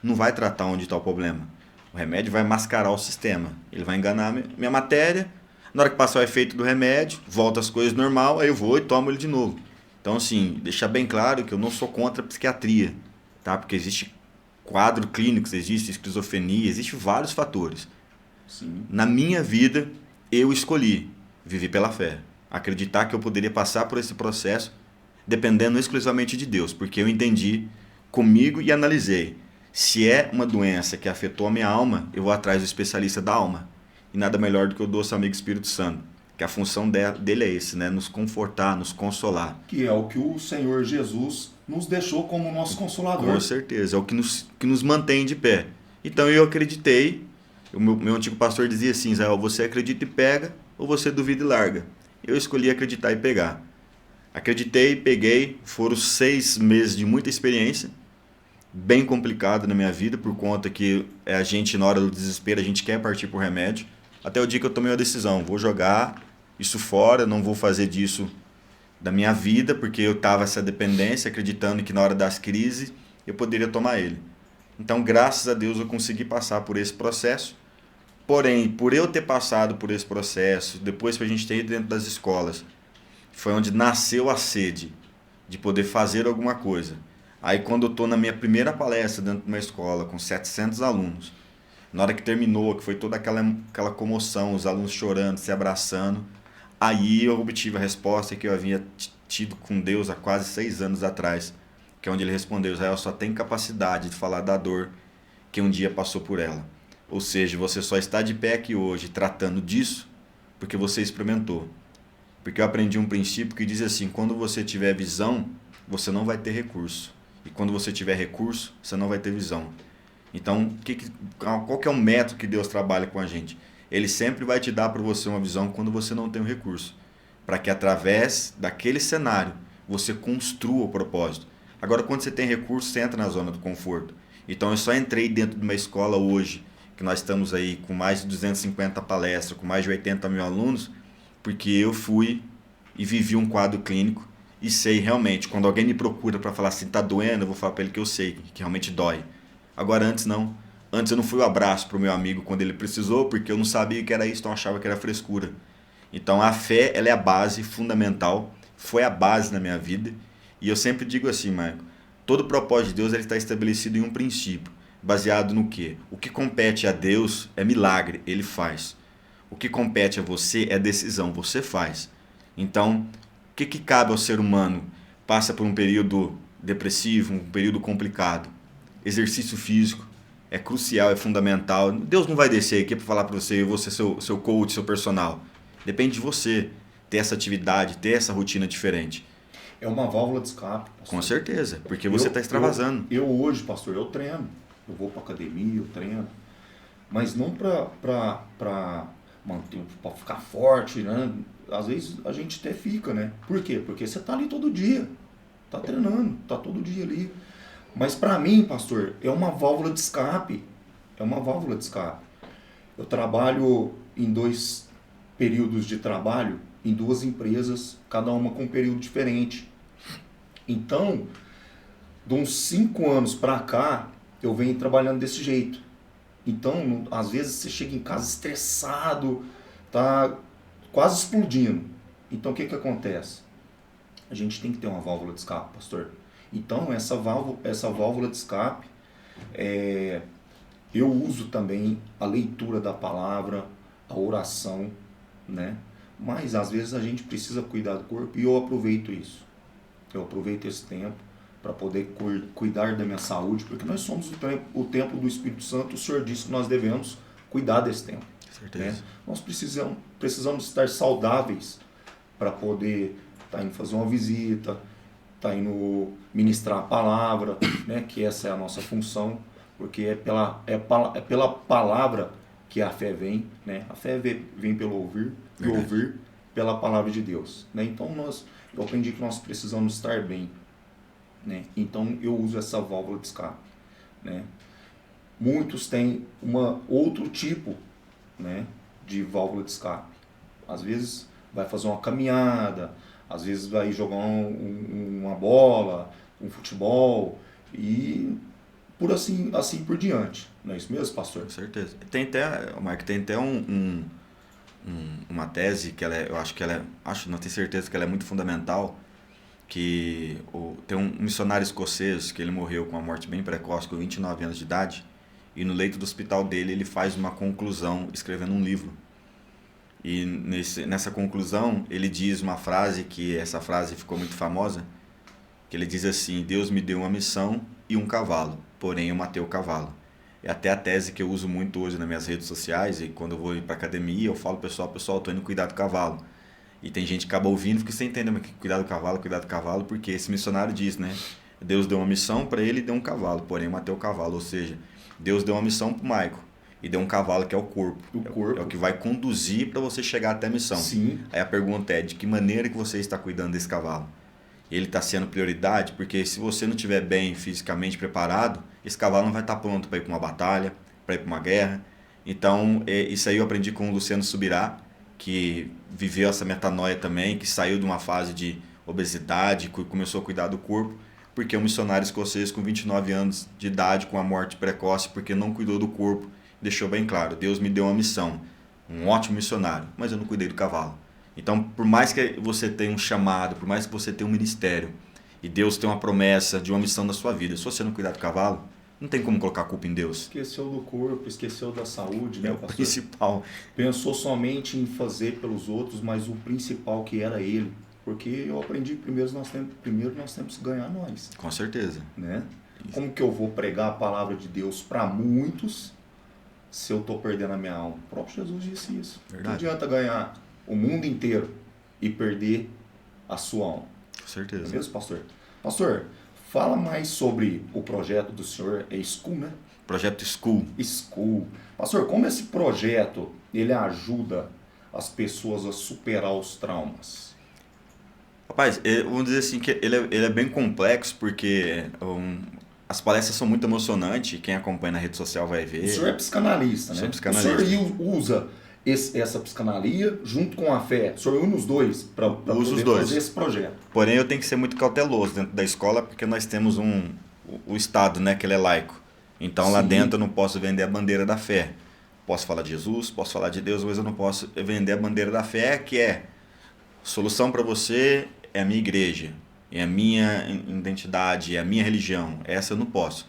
não vai tratar onde está o problema. O remédio vai mascarar o sistema. Ele vai enganar minha matéria. Na hora que passar o efeito do remédio, volta as coisas normal, aí eu vou e tomo ele de novo. Então, assim, deixar bem claro que eu não sou contra a psiquiatria, tá? Porque existe quadro clínicos, existe esquizofrenia, existe vários fatores. Sim. Na minha vida, eu escolhi viver pela fé. Acreditar que eu poderia passar por esse processo dependendo exclusivamente de Deus, porque eu entendi comigo e analisei. Se é uma doença que afetou a minha alma, eu vou atrás do especialista da alma. E nada melhor do que o doce amigo Espírito Santo. Que a função dele é esse, né? Nos confortar, nos consolar. Que é o que o Senhor Jesus nos deixou como nosso consolador. Com certeza, é o que nos mantém de pé. Então eu acreditei, o meu antigo pastor dizia assim, Israel, você acredita e pega, ou você duvida e larga. Eu escolhi acreditar e pegar. Acreditei, peguei, foram 6 meses de muita experiência, bem complicado na minha vida, por conta que a gente, na hora do desespero, a gente quer partir pro remédio. Até o dia que eu tomei a decisão, vou jogar isso fora, não vou fazer disso da minha vida, porque eu estava essa dependência, acreditando que na hora das crises eu poderia tomar ele. Então, graças a Deus, eu consegui passar por esse processo. Porém, por eu ter passado por esse processo, depois que a gente ter ido dentro das escolas, foi onde nasceu a sede de poder fazer alguma coisa. Aí quando eu estou na minha primeira palestra dentro de uma escola com 700 alunos, na hora que terminou, que foi toda aquela comoção, os alunos chorando, se abraçando, aí eu obtive a resposta que eu havia tido com Deus há quase 6 anos atrás, que é onde ele respondeu, Israel só tem capacidade de falar da dor que um dia passou por ela. Ou seja, você só está de pé aqui hoje tratando disso porque você experimentou. Porque eu aprendi um princípio que diz assim, quando você tiver visão, você não vai ter recurso. E quando você tiver recurso, você não vai ter visão. Então, qual que é o método que Deus trabalha com a gente? Ele sempre vai te dar para você uma visão quando você não tem o recurso. Para que através daquele cenário, você construa o propósito. Agora, quando você tem recurso, você entra na zona do conforto. Então, eu só entrei dentro de uma escola hoje, que nós estamos aí com mais de 250 palestras, com mais de 80 mil alunos, porque eu fui e vivi um quadro clínico e sei realmente, quando alguém me procura para falar assim, tá doendo, eu vou falar para ele que eu sei, que realmente dói. Agora antes não. Antes eu não fui o abraço pro meu amigo quando ele precisou, porque eu não sabia que era isso, então eu achava que era frescura. Então a fé, ela é a base fundamental, foi a base na minha vida. E eu sempre digo assim, Marco, todo propósito de Deus ele está estabelecido em um princípio, baseado no quê? O que compete a Deus é milagre, ele faz. O que compete a você é decisão, você faz. Então, o que cabe ao ser humano? Passa por um período depressivo, um período complicado. Exercício físico é crucial, é fundamental. Deus não vai descer aqui para falar para você, eu vou ser seu coach, seu personal. Depende de você ter essa atividade, ter essa rotina diferente. É uma válvula de escape, pastor. Com certeza, porque você está extravasando. Eu hoje, pastor, eu treino. Eu vou para academia, eu treino. Mas não para manter, para ficar forte, né? Às vezes a gente até fica, né? Por quê? Porque você tá ali todo dia. Tá treinando, tá todo dia ali. Mas para mim, pastor, é uma válvula de escape. É uma válvula de escape. Eu trabalho em 2 períodos de trabalho, em 2 empresas, cada uma com um período diferente. Então, de uns 5 anos para cá, eu venho trabalhando desse jeito. Então, às vezes você chega em casa estressado, tá quase explodindo. Então, o que acontece? A gente tem que ter uma válvula de escape, pastor. Então, essa válvula de escape, eu uso também a leitura da palavra, a oração, né? Mas, às vezes, a gente precisa cuidar do corpo e eu aproveito isso. Eu aproveito esse tempo para poder cuidar da minha saúde, porque nós somos o templo do Espírito Santo. O Senhor disse que nós devemos cuidar desse templo. Certeza. Né? Nós precisamos estar saudáveis para poder estar indo fazer uma visita, estar indo ministrar a palavra, né? Que essa é a nossa função, porque é pela palavra que a fé vem, né? A fé vem pelo ouvir, e ouvir pela palavra de Deus, né? Então eu aprendi que nós precisamos estar bem, né? Então eu uso essa válvula de escape, né? Muitos têm outro tipo, né, de válvula de escape. Às vezes vai fazer uma caminhada, às vezes vai jogar uma bola, um futebol e por assim por diante. Não é isso mesmo, pastor? Com certeza. Tem até, Marco, uma tese que eu acho que não tenho certeza que ela é muito fundamental, que tem um missionário escocês que ele morreu com uma morte bem precoce, com 29 anos de idade, e no leito do hospital dele ele faz uma conclusão escrevendo um livro. E nessa conclusão ele diz uma frase, que essa frase ficou muito famosa, que ele diz assim: Deus me deu uma missão e um cavalo, porém eu matei o cavalo. É até a tese que eu uso muito hoje nas minhas redes sociais, e quando eu vou ir para academia eu falo pessoal, eu tô indo cuidar do cavalo. E tem gente que acaba ouvindo e fica sem entender, mas cuidar do cavalo, porque esse missionário diz, né? Deus deu uma missão para ele e deu um cavalo, porém eu matei o cavalo. Ou seja, Deus deu uma missão para o Maico e deu um cavalo que é o corpo. É o que vai conduzir para você chegar até a missão. Sim. Aí a pergunta é, de que maneira que você está cuidando desse cavalo? Ele está sendo prioridade, porque se você não estiver bem fisicamente preparado, esse cavalo não vai estar pronto para ir para uma batalha, para ir para uma guerra. Então, isso aí eu aprendi com o Luciano Subirá, que viveu essa metanoia também, que saiu de uma fase de obesidade, começou a cuidar do corpo, porque é um missionário escocês com 29 anos de idade, com a morte precoce, porque não cuidou do corpo, deixou bem claro, Deus me deu uma missão, um ótimo missionário, mas eu não cuidei do cavalo. Então, por mais que você tenha um chamado, por mais que você tenha um ministério, e Deus tem uma promessa de uma missão na sua vida, se você não cuidar do cavalo, não tem como colocar a culpa em Deus. Esqueceu do corpo, esqueceu da saúde, né, é o pastor? Principal. Pensou somente em fazer pelos outros, mas o principal que era ele. Porque eu aprendi que primeiro nós temos que ganhar nós. Com certeza. Né? Como que eu vou pregar a palavra de Deus para muitos se eu estou perdendo a minha alma? O próprio Jesus disse isso. Verdade. Não adianta ganhar o mundo inteiro e perder a sua alma. Com certeza. É mesmo, pastor? Pastor, fala mais sobre o projeto do senhor, é School, né? Projeto School. School. Pastor, como esse projeto ele ajuda as pessoas a superar os traumas? Rapaz, vamos dizer assim que ele é bem complexo, porque as palestras são muito emocionantes, quem acompanha na rede social vai ver. O senhor é psicanalista, né? Sou psicanalista. O senhor usa essa psicanalia junto com a fé? O senhor une os dois para poder fazer esse projeto? Porém, eu tenho que ser muito cauteloso dentro da escola, porque nós temos o Estado, né, que ele é laico. Então, Sim. Lá dentro eu não posso vender a bandeira da fé. Posso falar de Jesus, posso falar de Deus, mas eu não posso vender a bandeira da fé, que é solução para você é a minha igreja, é a minha identidade, é a minha religião. Essa eu não posso.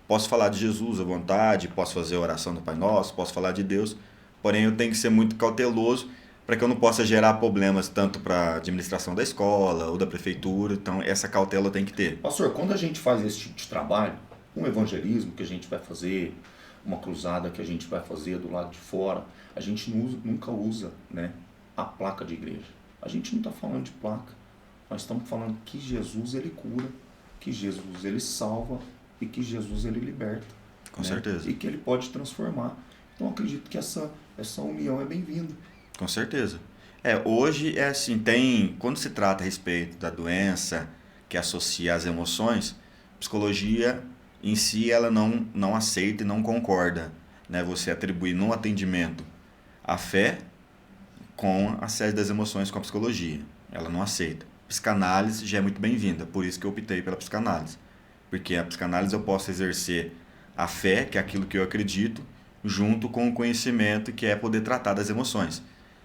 Posso falar de Jesus à vontade, posso fazer a oração do Pai Nosso, posso falar de Deus, porém eu tenho que ser muito cauteloso para que eu não possa gerar problemas tanto para a administração da escola ou da prefeitura. Então, essa cautela tem que ter. Pastor, quando a gente faz esse tipo de trabalho, um evangelismo que a gente vai fazer, uma cruzada que a gente vai fazer do lado de fora, a gente nunca usa, né, a placa de igreja. A gente não está falando de placa, nós estamos falando que Jesus ele cura, que Jesus ele salva e que Jesus ele liberta. Com certeza. E que ele pode transformar. Então acredito que essa união é bem-vinda. Com certeza. Hoje é assim, quando se trata a respeito da doença que associa às emoções, psicologia em si ela não aceita e não concorda, né? Você atribuir no atendimento a fé com a sede das emoções com a psicologia. Ela não aceita. Psicanálise já é muito bem-vinda, por isso que eu optei pela psicanálise. Porque a psicanálise eu posso exercer a fé, que é aquilo que eu acredito, junto com o conhecimento, que é poder tratar das emoções.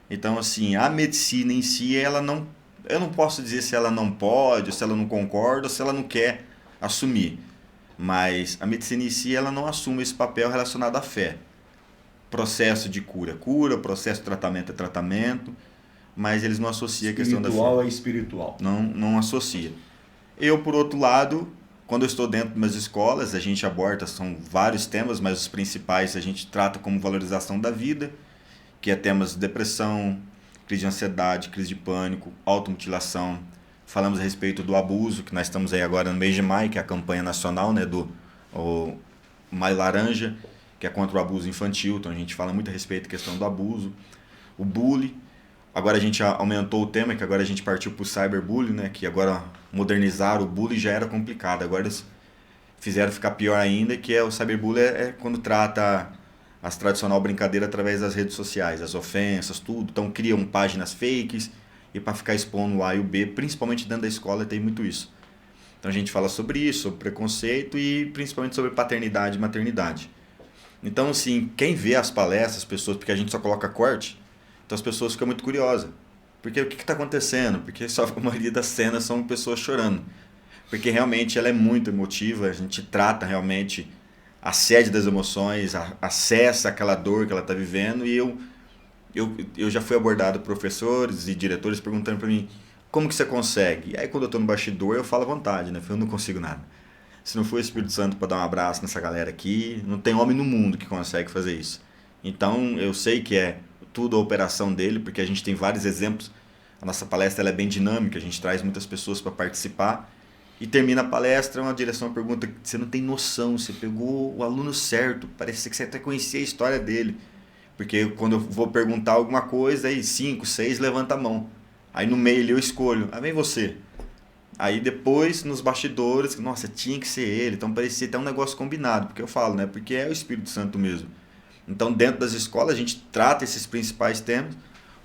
Então, assim, a medicina em si, eu não posso dizer se ela não pode, se ela não concorda, se ela não quer assumir. Mas a medicina em si, ela não assume esse papel relacionado à fé. Processo de cura, processo de tratamento é tratamento, mas eles não associam a questão da fé. Espiritual é espiritual. Não associa. Eu, por outro lado, quando eu estou dentro de umas escolas, a gente aborda, são vários temas, mas os principais a gente trata como valorização da vida, que é temas de depressão, crise de ansiedade, crise de pânico, automutilação. Falamos a respeito do abuso, que nós estamos aí agora no mês de maio, que é a campanha nacional, né, do Maio Laranja, que é contra o abuso infantil. Então a gente fala muito a respeito da questão do abuso, o bullying. Agora a gente aumentou o tema, que agora a gente partiu para o cyberbullying, né, que agora modernizar o bullying já era complicado. Agora eles fizeram ficar pior ainda, que é o cyberbullying é quando trata as tradicional brincadeira através das redes sociais, as ofensas, tudo. Então criam páginas fakes e para ficar expondo o A e o B, principalmente dentro da escola tem muito isso. Então a gente fala sobre isso, sobre preconceito e principalmente sobre paternidade e maternidade. Então assim, quem vê as palestras, as pessoas, porque a gente só coloca corte, então as pessoas ficam muito curiosas. Porque o que está acontecendo? Porque só a maioria das cenas são pessoas chorando. Porque realmente ela é muito emotiva, a gente trata realmente a sede das emoções, acessa aquela dor que ela está vivendo, e eu já fui abordado por professores e diretores perguntando para mim, como que você consegue? E aí quando eu estou no bastidor eu falo à vontade, né? Eu não consigo nada. Se não for o Espírito Santo para dar um abraço nessa galera aqui, não tem homem no mundo que consegue fazer isso. Então eu sei que é tudo a operação dele, porque a gente tem vários exemplos. A nossa palestra ela é bem dinâmica, a gente traz muitas pessoas para participar. E termina a palestra, uma direção pergunta, você não tem noção, você pegou o aluno certo, parece que você até conhecia a história dele. Porque quando eu vou perguntar alguma coisa, aí 5, 6 levanta a mão. Aí no meio eu escolho, vem você. Aí depois, nos bastidores, nossa, tinha que ser ele. Então parecia até um negócio combinado, porque eu falo, né? Porque é o Espírito Santo mesmo. Então dentro das escolas a gente trata esses principais temas,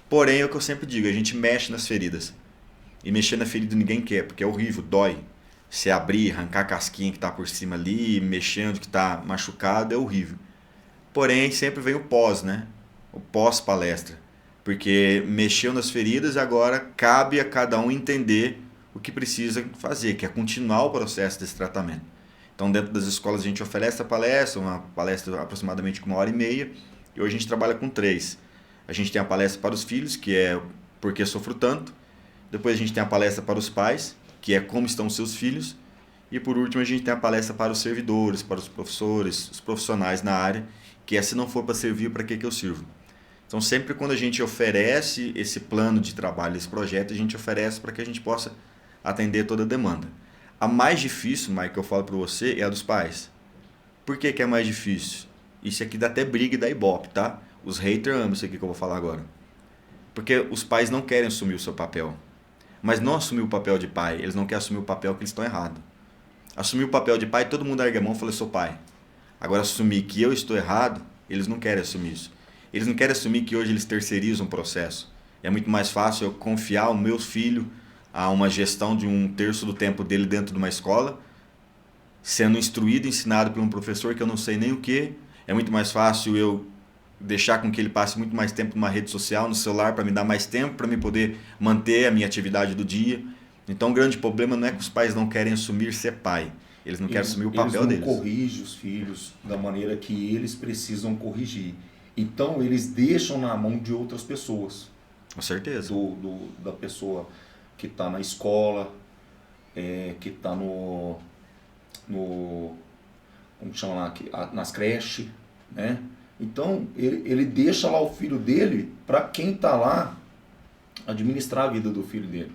porém é o que eu sempre digo, a gente mexe nas feridas. E mexer na ferida ninguém quer, porque é horrível, dói. Se abrir, arrancar a casquinha que está por cima ali, mexer onde que está machucado, é horrível. Porém, sempre vem o pós, né? O pós-palestra. Porque mexeu nas feridas e agora cabe a cada um entender o que precisa fazer, que é continuar o processo desse tratamento. Então, dentro das escolas, a gente oferece a palestra, uma palestra aproximadamente com 1h30, e hoje a gente trabalha com 3. A gente tem a palestra para os filhos, que é Por que Sofro Tanto. Depois a gente tem a palestra para os pais, que é Como Estão os Seus Filhos. E por último a gente tem a palestra para os servidores, para os professores, os profissionais na área, que é se não for para servir, para que eu sirvo? Então sempre quando a gente oferece esse plano de trabalho, esse projeto, a gente oferece para que a gente possa atender toda a demanda. A mais difícil, Mike, que eu falo para você, é a dos pais. Por que que é mais difícil? Isso aqui dá até briga e dá ibope, tá? Os haters amam isso aqui que eu vou falar agora. Porque os pais não querem assumir o seu papel. Mas não assumir o papel de pai, eles não querem assumir o papel que eles estão errados. Assumir o papel de pai, todo mundo ergue a mão e fala, eu sou pai. Agora assumir que eu estou errado, eles não querem assumir isso. Eles não querem assumir que hoje eles terceirizam o processo. É muito mais fácil eu confiar o meu filho a uma gestão de 1/3 do tempo dele dentro de uma escola, sendo instruído, ensinado por um professor que eu não sei nem o que. É muito mais fácil eu deixar com que ele passe muito mais tempo numa rede social, no celular, para me dar mais tempo, para me poder manter a minha atividade do dia. Então o grande problema não é que os pais não querem assumir ser pai. Eles não querem assumir o papel deles. Eles não corrigem os filhos da maneira que eles precisam corrigir. Então eles deixam na mão de outras pessoas. Com certeza. Da pessoa que está na escola, que está como chama lá, nas creches, né? Então ele deixa lá o filho dele para quem está lá administrar a vida do filho dele.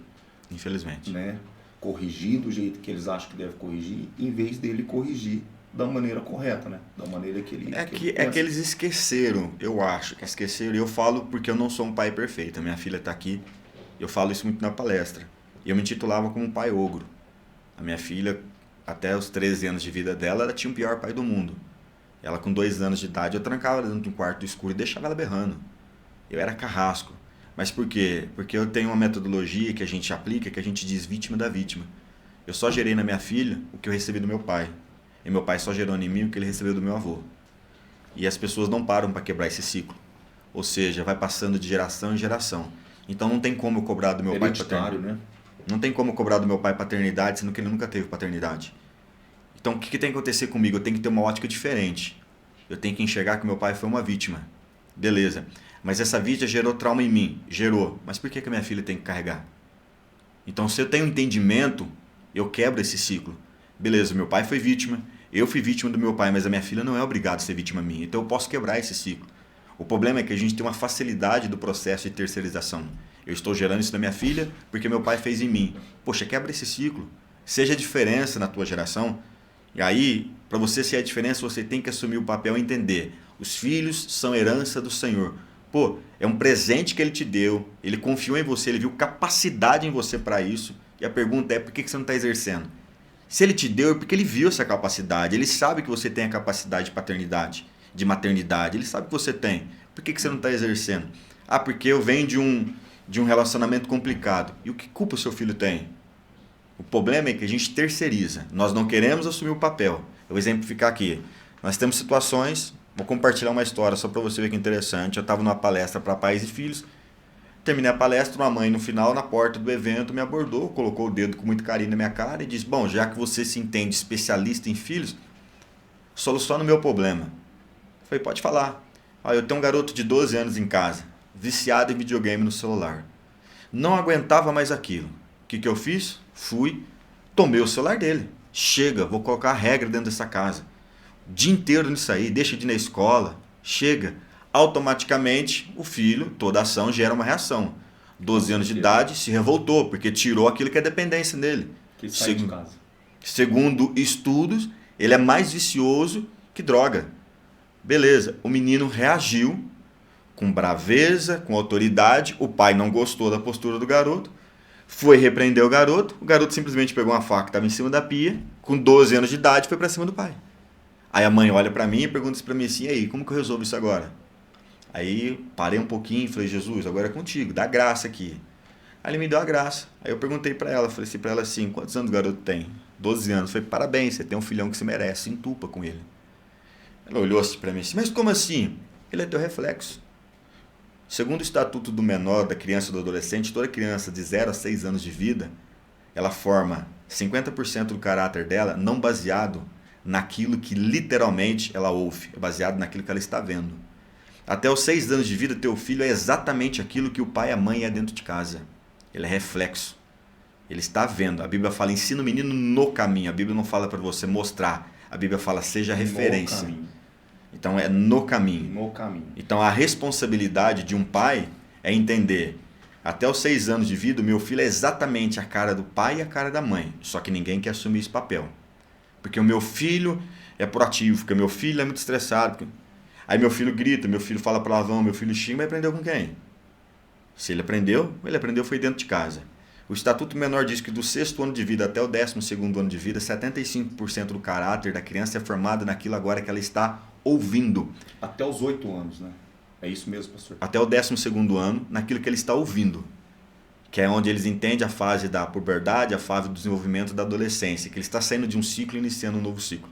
Infelizmente. Né? Corrigir do jeito que eles acham que deve corrigir, em vez dele corrigir da maneira correta, né? Da maneira que ele É que eles esqueceram, eu acho que esqueceram. E eu falo porque eu não sou um pai perfeito. A minha filha está aqui, eu falo isso muito na palestra. E eu me intitulava como um pai ogro. A minha filha, até os 13 anos de vida dela, ela tinha o pior pai do mundo. Ela com 2 anos de idade, eu trancava ela dentro de um quarto escuro e deixava ela berrando. Eu era carrasco. Mas por quê? Porque eu tenho uma metodologia que a gente aplica, que a gente diz vítima da vítima. Eu só gerei na minha filha o que eu recebi do meu pai. E meu pai só gerou em mim o que ele recebeu do meu avô. E as pessoas não param para quebrar esse ciclo. Ou seja, vai passando de geração em geração. Então não tem como eu cobrar do meu pai paternidade. Né? Não tem como eu cobrar do meu pai paternidade, sendo que ele nunca teve paternidade. Então o que tem que acontecer comigo? Eu tenho que ter uma ótica diferente. Eu tenho que enxergar que meu pai foi uma vítima. Beleza. Mas essa vítima gerou trauma em mim. Gerou. Mas por que a minha filha tem que carregar? Então se eu tenho um entendimento, eu quebro esse ciclo. Beleza, meu pai foi vítima, eu fui vítima do meu pai, mas a minha filha não é obrigada a ser vítima minha. Então eu posso quebrar esse ciclo. O problema é que a gente tem uma facilidade do processo de terceirização. Eu estou gerando isso na minha filha porque meu pai fez em mim. Poxa, quebra esse ciclo. Seja a diferença na tua geração. E aí, para você ser a diferença, você tem que assumir o papel e entender. Os filhos são herança do Senhor. Pô, é um presente que Ele te deu. Ele confiou em você, Ele viu capacidade em você para isso. E a pergunta é, por que você não está exercendo? Se Ele te deu, é porque Ele viu essa capacidade. Ele sabe que você tem a capacidade de paternidade, de maternidade. Ele sabe que você tem. Por que você não está exercendo? Ah, porque eu venho de um relacionamento complicado. E o que culpa o seu filho tem? O problema é que a gente terceiriza. Nós não queremos assumir o papel. Eu vou exemplificar aqui. Nós temos situações... Vou compartilhar uma história só para você ver que é interessante. Eu estava numa palestra para pais e filhos. Terminei a palestra, uma mãe no final, na porta do evento, me abordou, colocou o dedo com muito carinho na minha cara e disse: bom, já que você se entende especialista em filhos, soluciona o meu problema. Eu falei: pode falar. Eu tenho um garoto de 12 anos em casa, viciado em videogame no celular. Não aguentava mais aquilo. O que eu fiz? Fui, tomei o celular dele. Chega, vou colocar a regra dentro dessa casa. O dia inteiro nisso aí, deixa de ir na escola, chega. Automaticamente, o filho, toda ação gera uma reação. 12 anos de idade, se revoltou, porque tirou aquilo que é dependência dele. Que sai de casa. Segundo estudos, ele é mais vicioso que droga. Beleza, o menino reagiu com braveza, com autoridade, o pai não gostou da postura do garoto, foi repreender o garoto simplesmente pegou uma faca que estava em cima da pia, com 12 anos de idade, foi para cima do pai. Aí a mãe olha para mim e pergunta para mim assim: e aí, como que eu resolvo isso agora? Aí parei um pouquinho e falei: Jesus, agora é contigo, dá graça aqui. Aí ele me deu a graça. Aí eu perguntei para ela, falei assim para ela assim: quantos anos o garoto tem? 12 anos. Eu falei: parabéns, você tem um filhão que se merece, entupa com ele. Ela olhou assim para mim assim: mas como assim? Ele é teu reflexo. Segundo o Estatuto do Menor, da criança e do adolescente, toda criança de 0 a 6 anos de vida, ela forma 50% do caráter dela não baseado naquilo que literalmente ela ouve, é baseado naquilo que ela está vendo. Até os 6 anos de vida, teu filho é exatamente aquilo que o pai e a mãe é dentro de casa. Ele é reflexo. Ele está vendo. A Bíblia fala: ensina o menino no caminho. A Bíblia não fala para você mostrar. A Bíblia fala: seja referência. Então é no caminho. No caminho. Então a responsabilidade de um pai é entender: até os 6 anos de vida, o meu filho é exatamente a cara do pai e a cara da mãe. Só que ninguém quer assumir esse papel. Porque o meu filho é proativo, porque o meu filho é muito estressado. Aí meu filho grita, meu filho fala palavrão, meu filho xinga, mas aprendeu com quem? Se ele aprendeu foi dentro de casa. O Estatuto Menor diz que do 6º ano de vida até o 12º ano de vida, 75% do caráter da criança é formado naquilo agora que ela está ouvindo. Até os 8 anos, né? É isso mesmo, pastor. Até o 12º ano, naquilo que ele está ouvindo. Que é onde eles entendem a fase da puberdade, a fase do desenvolvimento da adolescência. Que ele está saindo de um ciclo e iniciando um novo ciclo.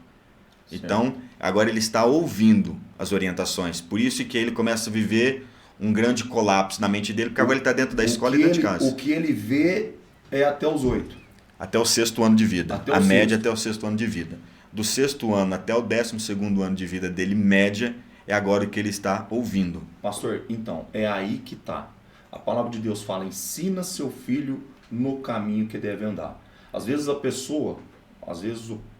Certo. Então, agora ele está ouvindo as orientações. Por isso que ele começa a viver um grande colapso na mente dele, porque agora ele está dentro da escola e dentro de casa. O que ele vê é até os 8. Até o 6º ano de vida. A média até o 6º ano de vida. Do 6º ano até o 12º ano de vida dele, média, é agora o que ele está ouvindo. Pastor, então, é aí que está. A palavra de Deus fala, ensina seu filho no caminho que deve andar. Às vezes a pessoa,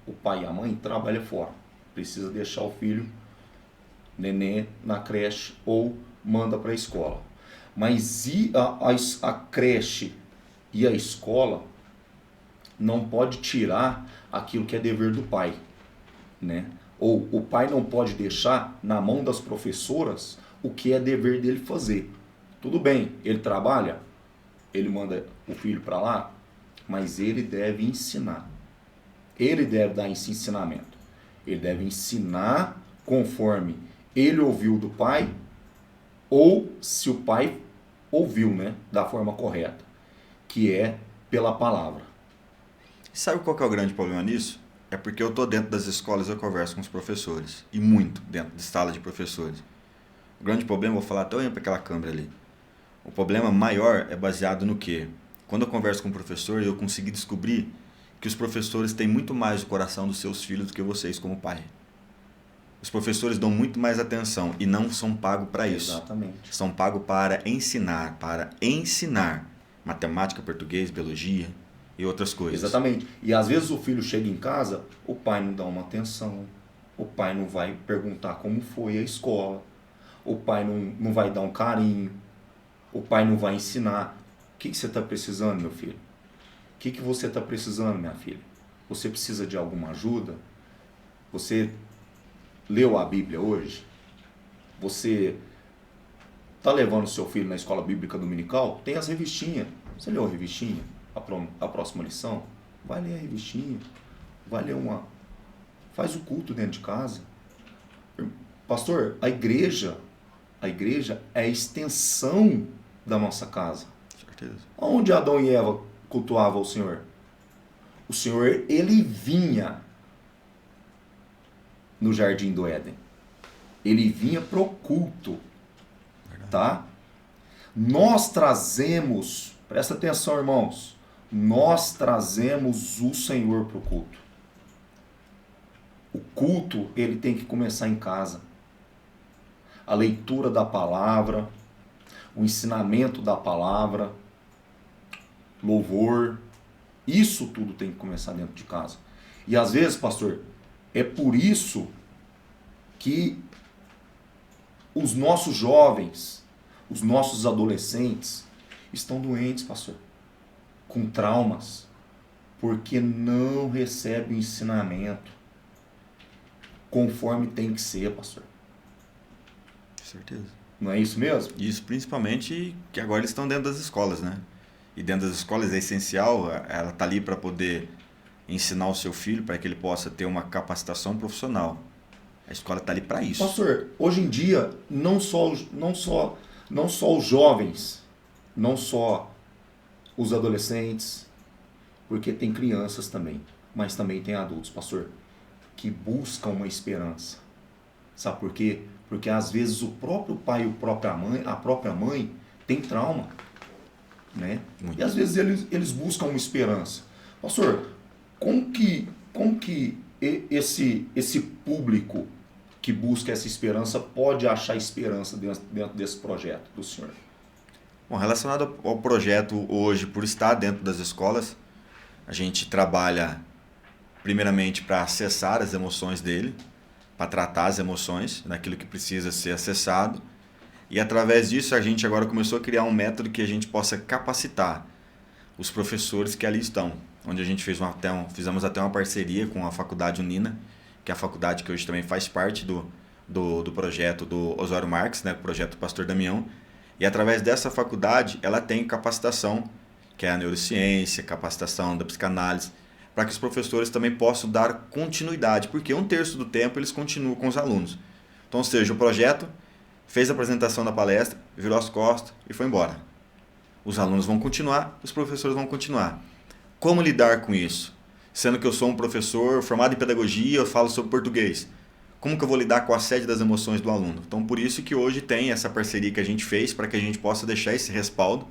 o pai e a mãe trabalham fora. Precisa deixar o filho, neném, na creche ou manda para a escola. Mas a creche e a escola não pode tirar aquilo que é dever do pai, né? Ou o pai não pode deixar na mão das professoras o que é dever dele fazer. Tudo bem, ele trabalha, ele manda o filho para lá, mas ele deve ensinar. Ele deve dar esse ensinamento. Ele deve ensinar conforme ele ouviu do pai, ou se o pai ouviu, né, da forma correta, que é pela palavra. Sabe qual que é o grande problema nisso? É porque eu estou dentro das escolas e eu converso com os professores. E muito dentro de sala de professores. O grande problema, vou falar até olhando para aquela câmera ali. O problema maior é baseado no quê? Quando eu converso com o professor, eu consegui descobrir que os professores têm muito mais o coração dos seus filhos do que vocês como pai. Os professores dão muito mais atenção e não são pagos para isso. Exatamente. São pagos para ensinar matemática, português, biologia e outras coisas. Exatamente. E às vezes o filho chega em casa, o pai não dá uma atenção, o pai não vai perguntar como foi a escola, o pai não vai dar um carinho, o pai não vai ensinar. O que você está precisando, meu filho? O que você está precisando, minha filha? Você precisa de alguma ajuda? Você leu a Bíblia hoje? Você está levando seu filho na escola bíblica dominical? Tem as revistinhas. Você leu a revistinha? A próxima lição? Vai ler a revistinha. Vai ler faz o culto dentro de casa. Pastor, a igreja é a extensão da nossa casa. Certeza. Onde Adão e Eva cultuavam o Senhor? O Senhor, ele vinha no jardim do Éden. Ele vinha pro culto. Verdade. Tá? Nós trazemos, presta atenção, irmãos, nós trazemos o Senhor pro culto. O culto, ele tem que começar em casa. A leitura da palavra, o ensinamento da palavra, louvor, isso tudo tem que começar dentro de casa. E às vezes, pastor, é por isso que os nossos jovens, os nossos adolescentes estão doentes, pastor, com traumas, porque não recebem o ensinamento conforme tem que ser, pastor. Certeza. Não é isso mesmo? Isso principalmente que agora eles estão dentro das escolas, né? E dentro das escolas é essencial, ela está ali para poder ensinar o seu filho, para que ele possa ter uma capacitação profissional. A escola está ali para isso. Pastor, hoje em dia, não só os jovens, não só os adolescentes, porque tem crianças também, mas também tem adultos, pastor, que buscam uma esperança. Sabe por quê? Porque às vezes o próprio pai e a própria mãe tem trauma, né? E às vezes eles buscam uma esperança. Pastor, como que esse público que busca essa esperança pode achar esperança dentro desse projeto do senhor? Bom, relacionado ao projeto hoje, por estar dentro das escolas, a gente trabalha primeiramente para acessar as emoções dele, para tratar as emoções, naquilo que precisa ser acessado. E através disso a gente agora começou a criar um método que a gente possa capacitar os professores que ali estão. Onde a gente fizemos até uma parceria com a Faculdade Unina, que é a faculdade que hoje também faz parte do projeto do Osório Marques, né, o projeto do Pastor Damião. E através dessa faculdade ela tem capacitação, que é a neurociência, capacitação da psicanálise, para que os professores também possam dar continuidade, porque 1/3 do tempo eles continuam com os alunos. Então, ou seja, o projeto fez a apresentação da palestra, virou as costas e foi embora. Os alunos vão continuar, os professores vão continuar. Como lidar com isso? Sendo que eu sou um professor formado em pedagogia, eu falo sobre português. Como que eu vou lidar com o assédio das emoções do aluno? Então, por isso que hoje tem essa parceria que a gente fez para que a gente possa deixar esse respaldo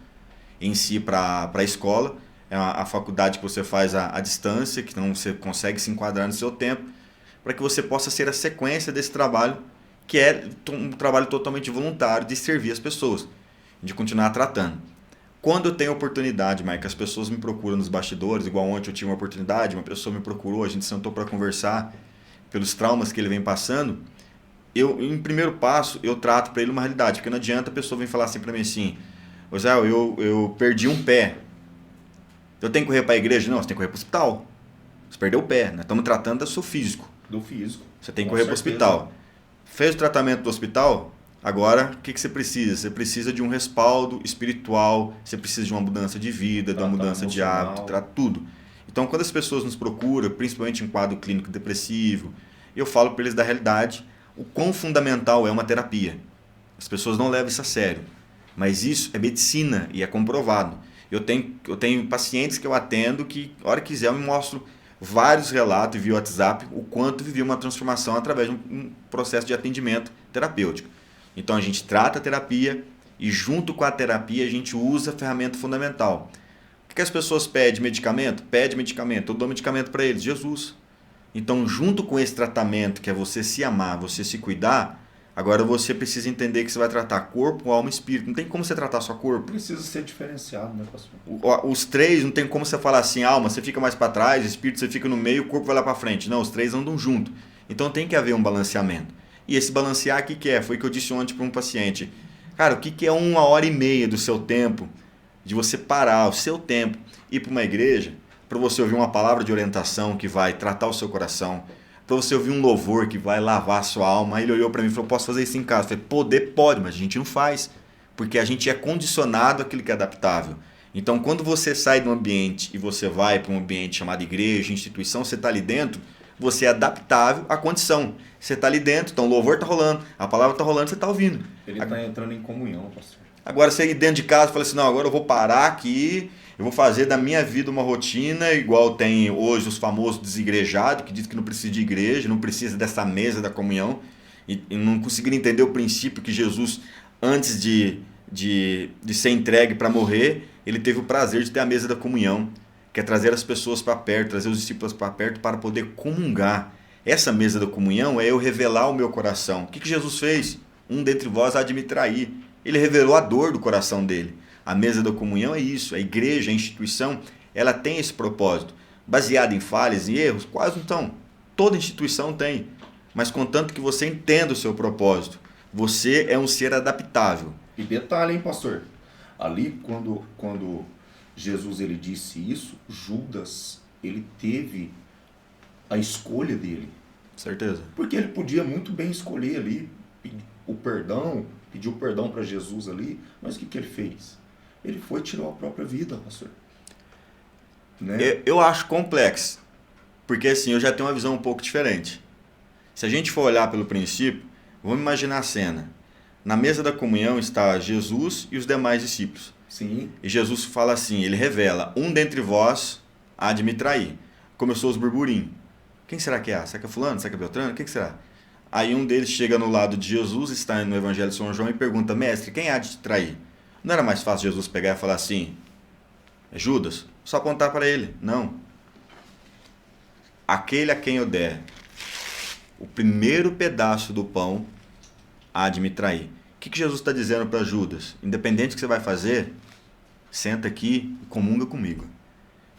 em si para a escola. É a faculdade que você faz à distância, que não você consegue se enquadrar no seu tempo, para que você possa ser a sequência desse trabalho, que é um trabalho totalmente voluntário de servir as pessoas, de continuar tratando. Quando eu tenho oportunidade, Mike, as pessoas me procuram nos bastidores, igual ontem eu tive uma oportunidade, uma pessoa me procurou, a gente sentou para conversar pelos traumas que ele vem passando, em primeiro passo, eu trato para ele uma realidade, porque não adianta a pessoa vir falar assim para mim assim, Zé, eu perdi um pé, eu tenho que correr para a igreja? Não, você tem que correr para o hospital, você perdeu o pé, nós estamos tratando do seu físico. Do físico. Você tem que correr para o hospital. Fez o tratamento do hospital, agora o que você precisa? Você precisa de um respaldo espiritual, você precisa de uma mudança de vida, de uma mudança de hábito, tudo. Então, quando as pessoas nos procuram, principalmente em quadro clínico depressivo, eu falo para eles da realidade, o quão fundamental é uma terapia. As pessoas não levam isso a sério, mas isso é medicina e é comprovado. Eu tenho pacientes que eu atendo que, a hora que quiser, eu me mostro vários relatos via WhatsApp, o quanto vivi uma transformação através de um processo de atendimento terapêutico. Então, a gente trata a terapia e, junto com a terapia, a gente usa a ferramenta fundamental. O que as pessoas pedem? Medicamento? Pede medicamento. Eu dou medicamento para eles. Jesus. Então, junto com esse tratamento, que é você se amar, você se cuidar, agora você precisa entender que você vai tratar corpo, alma e espírito. Não tem como você tratar só corpo. Precisa ser diferenciado, né, pastor? Os três, não tem como você falar assim, alma, você fica mais para trás, espírito, você fica no meio, o corpo vai lá para frente. Não, os três andam junto. Então, tem que haver um balanceamento. E esse balancear, o que é? Foi o que eu disse ontem para um paciente. Cara, o que é 1h30 do seu tempo, de você parar o seu tempo, ir para uma igreja, para você ouvir uma palavra de orientação que vai tratar o seu coração, para você ouvir um louvor que vai lavar a sua alma. Aí ele olhou para mim e falou, posso fazer isso em casa? Eu falei, poder pode, mas a gente não faz, porque a gente é condicionado àquilo que é adaptável. Então, quando você sai de um ambiente e você vai para um ambiente chamado igreja, instituição, você está ali dentro, você é adaptável à condição. Você está ali dentro, então o louvor está rolando, a palavra está rolando, você está ouvindo. Ele está entrando em comunhão, pastor. Agora você ir dentro de casa e fala assim, não, agora eu vou parar aqui, eu vou fazer da minha vida uma rotina, igual tem hoje os famosos desigrejados, que diz que não precisa de igreja, não precisa dessa mesa da comunhão, e não conseguiram entender o princípio que Jesus, antes de ser entregue para morrer, ele teve o prazer de ter a mesa da comunhão, que é trazer as pessoas para perto, trazer os discípulos para perto para poder comungar. Essa mesa da comunhão é eu revelar o meu coração. O que Jesus fez? Um dentre vós há de me trair. Ele revelou a dor do coração dele. A mesa da comunhão é isso. A igreja, a instituição, ela tem esse propósito. Baseada em falhas e erros? Quase não. Toda instituição tem. Mas contanto que você entenda o seu propósito. Você é um ser adaptável. E detalhe, hein, pastor? Ali, quando Jesus ele disse isso, Judas, ele teve a escolha dele. Certeza. Porque ele podia muito bem escolher ali, pediu perdão para Jesus ali, mas o que ele fez? Ele foi e tirou a própria vida, pastor. Né? Eu acho complexo, porque assim, eu já tenho uma visão um pouco diferente. Se a gente for olhar pelo princípio, vamos imaginar a cena. Na mesa da comunhão está Jesus e os demais discípulos. Sim. E Jesus fala assim, ele revela, um dentre vós há de me trair. Começou os burburinhos. Quem será que é? Será que é fulano? Será que é Beltrano? Quem que será? Aí um deles chega no lado de Jesus, está no Evangelho de São João e pergunta, mestre, quem há de te trair? Não era mais fácil Jesus pegar e falar assim, é Judas? Só apontar para ele. Não. Aquele a quem eu der o primeiro pedaço do pão há de me trair. O que Jesus está dizendo para Judas? Independente do que você vai fazer, senta aqui e comunga comigo.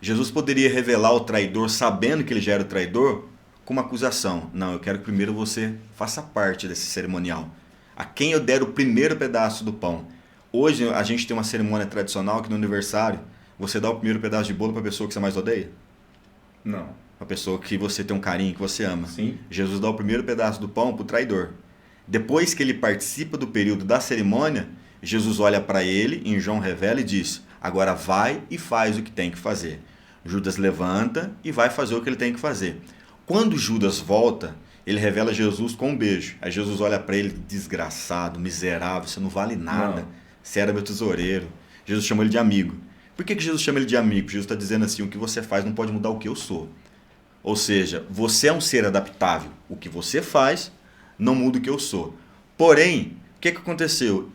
Jesus poderia revelar o traidor sabendo que ele já era o traidor com uma acusação. Não, eu quero que primeiro você faça parte desse cerimonial. A quem eu der o primeiro pedaço do pão. Hoje a gente tem uma cerimônia tradicional que no aniversário você dá o primeiro pedaço de bolo para a pessoa que você mais odeia? Não. Para a pessoa que você tem um carinho, que você ama. Sim. Jesus dá o primeiro pedaço do pão para o traidor. Depois que ele participa do período da cerimônia, Jesus olha para ele, em João revela e diz, agora vai e faz o que tem que fazer. Judas levanta e vai fazer o que ele tem que fazer. Quando Judas volta, ele revela Jesus com um beijo. Aí Jesus olha para ele, desgraçado, miserável, você não vale nada, você era meu tesoureiro. Jesus chamou ele de amigo. Por que Jesus chama ele de amigo? Jesus está dizendo assim, o que você faz não pode mudar o que eu sou. Ou seja, você é um ser adaptável. O que você faz não muda o que eu sou. Porém, o que aconteceu?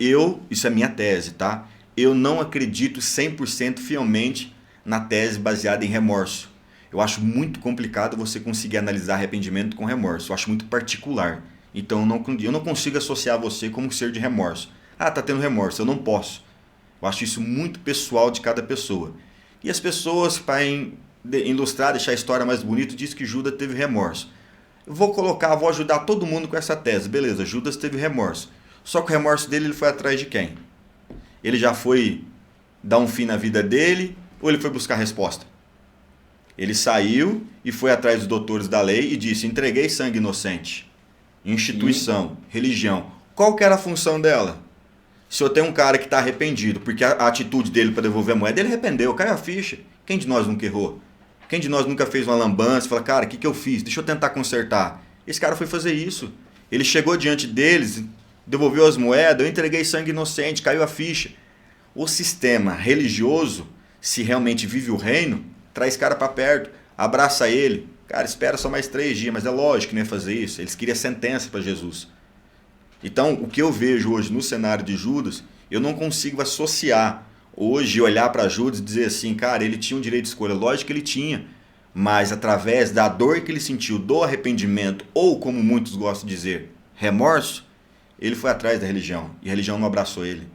Isso é minha tese, tá? Eu não acredito 100% fielmente na tese baseada em remorso. Eu acho muito complicado você conseguir analisar arrependimento com remorso. Eu acho muito particular. Então eu não consigo associar você como um ser de remorso. Ah, tá tendo remorso. Eu não posso. Eu acho isso muito pessoal de cada pessoa. E as pessoas, para ilustrar, deixar a história mais bonita, diz que Judas teve remorso. Eu vou ajudar todo mundo com essa tese. Beleza, Judas teve remorso. Só que o remorso dele, ele foi atrás de quem? Ele já foi dar um fim na vida dele ou ele foi buscar resposta? Ele saiu e foi atrás dos doutores da lei e disse, entreguei sangue inocente. Instituição, religião. Qual que era a função dela? Se eu tenho um cara que está arrependido, porque a atitude dele para devolver a moeda, ele arrependeu, caiu a ficha. Quem de nós nunca errou? Quem de nós nunca fez uma lambança e fala, cara, o que eu fiz? Deixa eu tentar consertar. Esse cara foi fazer isso. Ele chegou diante deles, devolveu as moedas, eu entreguei sangue inocente, caiu a ficha. O sistema religioso, se realmente vive o reino, traz cara para perto, abraça ele. Cara, espera só mais 3 dias, mas é lógico que não ia fazer isso. Eles queriam sentença para Jesus. Então, o que eu vejo hoje no cenário de Judas, eu não consigo associar hoje, olhar para Judas e dizer assim, cara, ele tinha um direito de escolha. Lógico que ele tinha, mas através da dor que ele sentiu, do arrependimento, ou como muitos gostam de dizer, remorso, ele foi atrás da religião e a religião não abraçou ele.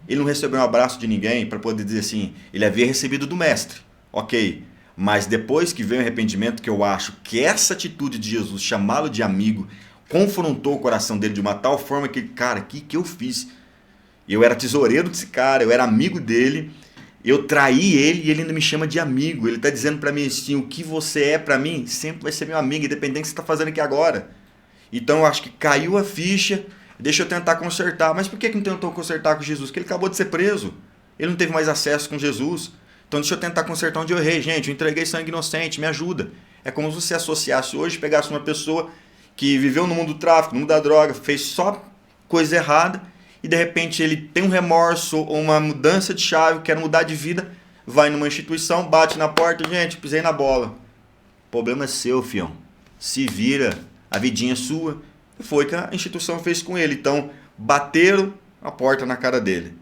Ele não recebeu um abraço de ninguém para poder dizer assim, ele havia recebido do mestre, ok, mas depois que veio o arrependimento, que eu acho que essa atitude de Jesus, chamá-lo de amigo, confrontou o coração dele de uma tal forma que, cara, o que eu fiz? Eu era tesoureiro desse cara, eu era amigo dele, eu traí ele e ele ainda me chama de amigo. Ele está dizendo para mim assim, o que você é para mim sempre vai ser meu amigo, independente do que você está fazendo aqui agora. Então eu acho que caiu a ficha, deixa eu tentar consertar. Mas por que não tentou consertar com Jesus? Porque ele acabou de ser preso, ele não teve mais acesso com Jesus. Então deixa eu tentar consertar onde eu errei. Gente, eu entreguei sangue inocente, me ajuda. É como se você associasse hoje, pegasse uma pessoa que viveu no mundo do tráfico, no mundo da droga, fez só coisa errada e de repente ele tem um remorso ou uma mudança de chave, quer mudar de vida, vai numa instituição, bate na porta, gente, pisei na bola. O problema é seu, fião. Se vira, a vidinha é sua. E foi o que a instituição fez com ele. Então, bateram a porta na cara dele.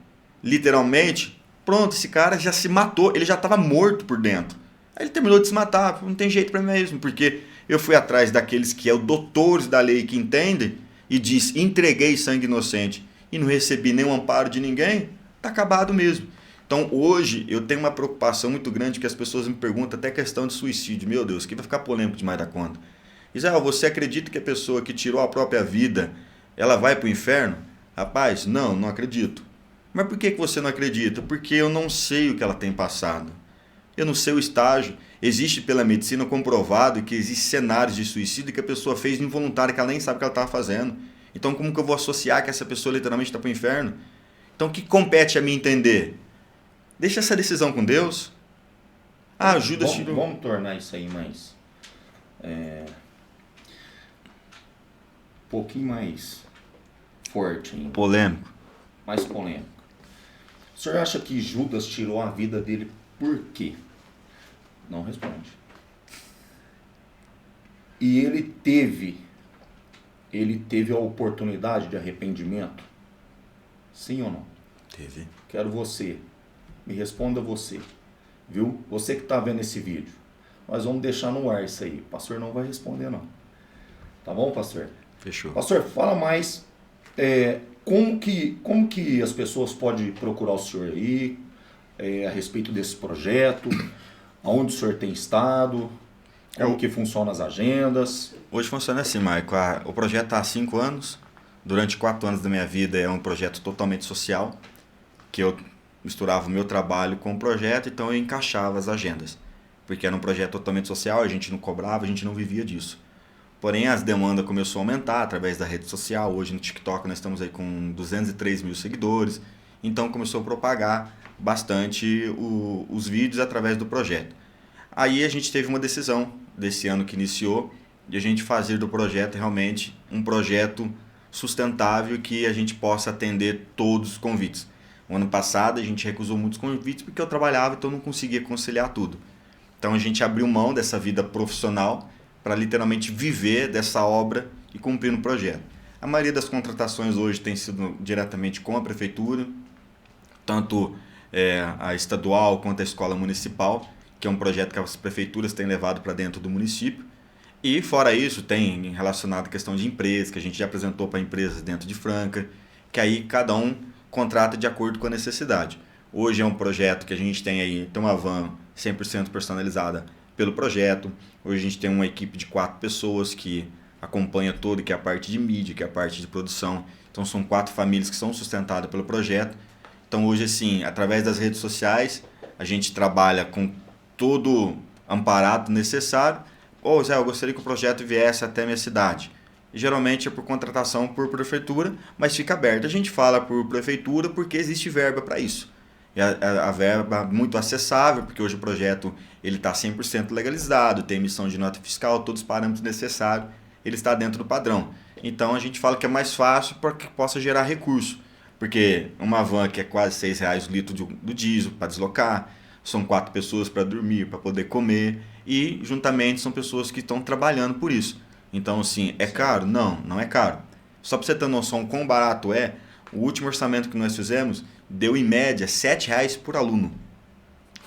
Literalmente, pronto, esse cara já se matou, ele já estava morto por dentro. Aí ele terminou de se matar, não tem jeito para mim mesmo, porque eu fui atrás daqueles que é o doutores da lei que entendem e diz, entreguei sangue inocente e não recebi nenhum amparo de ninguém, tá acabado mesmo. Então hoje eu tenho uma preocupação muito grande que as pessoas me perguntam até questão de suicídio. Meu Deus, que vai ficar polêmico demais da conta. Israel, você acredita que a pessoa que tirou a própria vida, ela vai para o inferno? Rapaz, não acredito. Mas por que você não acredita? Porque eu não sei o que ela tem passado. Eu não sei o estágio. Existe pela medicina comprovado que existem cenários de suicídio que a pessoa fez involuntário, que ela nem sabe o que ela estava fazendo. Então como que eu vou associar que essa pessoa literalmente está para o inferno? Então o que compete a mim entender? Deixa essa decisão com Deus. Ah, Judas tirou... Vamos tornar isso aí mais... um pouquinho mais forte ainda. Polêmico. Mais polêmico. O senhor acha que Judas tirou a vida dele por quê? Não responde. E ele teve a oportunidade de arrependimento? Sim ou não? Teve. Quero você. Me responda você. Viu? Você que está vendo esse vídeo. Nós vamos deixar no ar isso aí. O pastor não vai responder não. Tá bom, pastor? Fechou. Pastor, fala mais. Como que as pessoas podem procurar o senhor aí? A respeito desse projeto? Aonde o senhor tem estado? Como que funcionam as agendas? Hoje funciona assim, Maico. O projeto está há 5 anos. Durante 4 anos da minha vida é um projeto totalmente social, que eu misturava o meu trabalho com o projeto, então eu encaixava as agendas. Porque era um projeto totalmente social, a gente não cobrava, a gente não vivia disso. Porém, as demandas começaram a aumentar através da rede social. Hoje no TikTok nós estamos aí com 203 mil seguidores. Então começou a propagar bastante os vídeos através do projeto. Aí a gente teve uma decisão desse ano que iniciou de a gente fazer do projeto realmente um projeto sustentável que a gente possa atender todos os convites. O ano passado a gente recusou muitos convites porque eu trabalhava, então eu não conseguia conciliar tudo. Então a gente abriu mão dessa vida profissional para literalmente viver dessa obra e cumprir no projeto. A maioria das contratações hoje tem sido diretamente com a prefeitura, tanto a estadual quanto a escola municipal, que é um projeto que as prefeituras têm levado para dentro do município. E fora isso, tem relacionado a questão de empresas, que a gente já apresentou para empresas dentro de Franca, que aí cada um contrata de acordo com a necessidade. Hoje é um projeto que a gente tem uma van 100% personalizada pelo projeto. Hoje a gente tem uma equipe de 4 pessoas que acompanha todo, que é a parte de mídia, que é a parte de produção. Então são 4 famílias que são sustentadas pelo projeto. Então hoje, assim, através das redes sociais, a gente trabalha com todo amparado necessário. Ou, Zé, eu gostaria que o projeto viesse até a minha cidade. E, geralmente é por contratação por prefeitura, mas fica aberto. A gente fala por prefeitura porque existe verba para isso. E a verba muito acessível, porque hoje o projeto está 100% legalizado, tem emissão de nota fiscal, todos os parâmetros necessários, ele está dentro do padrão. Então a gente fala que é mais fácil para que possa gerar recurso. Porque uma van que é quase R$6 o litro do diesel para deslocar, são 4 pessoas para dormir, para poder comer, e juntamente são pessoas que estão trabalhando por isso. Então, assim, é caro? Não, não é caro. Só para você ter noção quão barato é, o último orçamento que nós fizemos deu em média R$7 por aluno.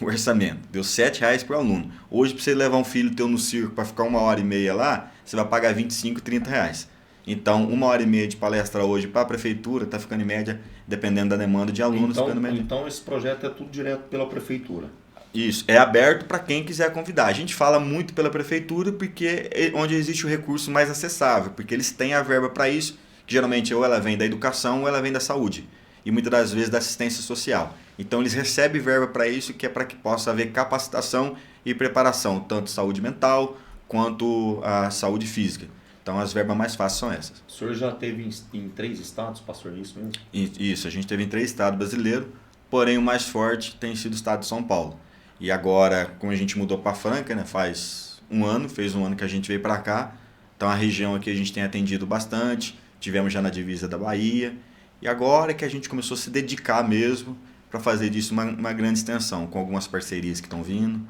O orçamento deu R$7 por aluno. Hoje, para você levar um filho teu no circo para ficar 1h30 lá, você vai pagar R$25, R$30. Então, 1h30 de palestra hoje para a prefeitura está ficando em média, dependendo da demanda de alunos. Então esse projeto é tudo direto pela prefeitura? Isso, é aberto para quem quiser convidar. A gente fala muito pela prefeitura porque é onde existe o recurso mais acessível, porque eles têm a verba para isso, que geralmente ou ela vem da educação ou ela vem da saúde, e muitas das vezes da assistência social. Então eles recebem verba para isso, que é para que possa haver capacitação e preparação, tanto saúde mental quanto a saúde física. Então as verbas mais fáceis são essas. O senhor já teve em 3 estados, pastor, é isso mesmo? Isso, a gente teve em 3 estados brasileiros, porém o mais forte tem sido o estado de São Paulo. E agora, como a gente mudou para Franca, né, fez um ano que a gente veio para cá, então a região aqui a gente tem atendido bastante, tivemos já na divisa da Bahia, e agora é que a gente começou a se dedicar mesmo para fazer disso uma grande extensão, com algumas parcerias que estão vindo.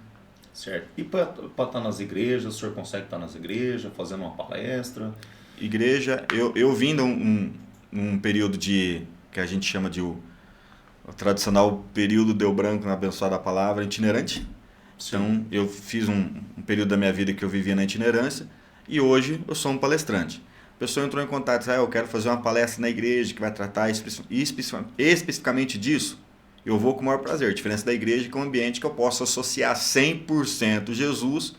Certo. E para estar nas igrejas, o senhor consegue estar nas igrejas, fazendo uma palestra? Igreja, eu vim num período que a gente chama de o tradicional período deu branco na abençoada palavra, itinerante. Sim. Então, eu fiz um período da minha vida que eu vivia na itinerância e hoje eu sou um palestrante. A pessoa entrou em contato e disse, eu quero fazer uma palestra na igreja que vai tratar especificamente disso. Eu vou com o maior prazer. A diferença da igreja é que é um ambiente que eu posso associar 100% Jesus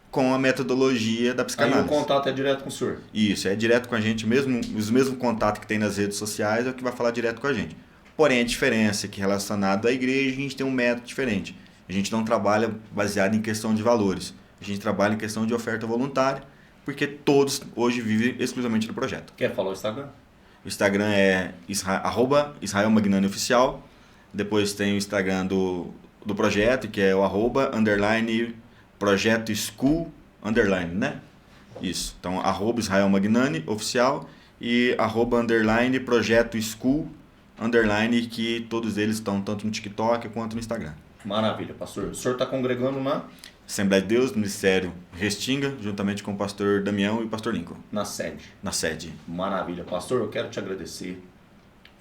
com a metodologia da psicanálise. Aí o contato é direto com o senhor? Isso, é direto com a gente mesmo. Os mesmos contatos que tem nas redes sociais é o que vai falar direto com a gente. Porém, a diferença é que relacionado à igreja, a gente tem um método diferente. A gente não trabalha baseado em questão de valores. A gente trabalha em questão de oferta voluntária, porque todos hoje vivem exclusivamente do projeto. Quer falar o Instagram? O Instagram é @Israel Magnani Oficial. Depois tem o Instagram do projeto, que é o @projeto school_, né? Isso. Então, @Israel Magnani Oficial e @projeto school_, que todos eles estão tanto no TikTok quanto no Instagram. Maravilha, pastor. O senhor está congregando na Assembleia de Deus, Ministério Restinga, juntamente com o pastor Damião e o pastor Lincoln. Na sede? Na sede. Maravilha. Pastor, eu quero te agradecer.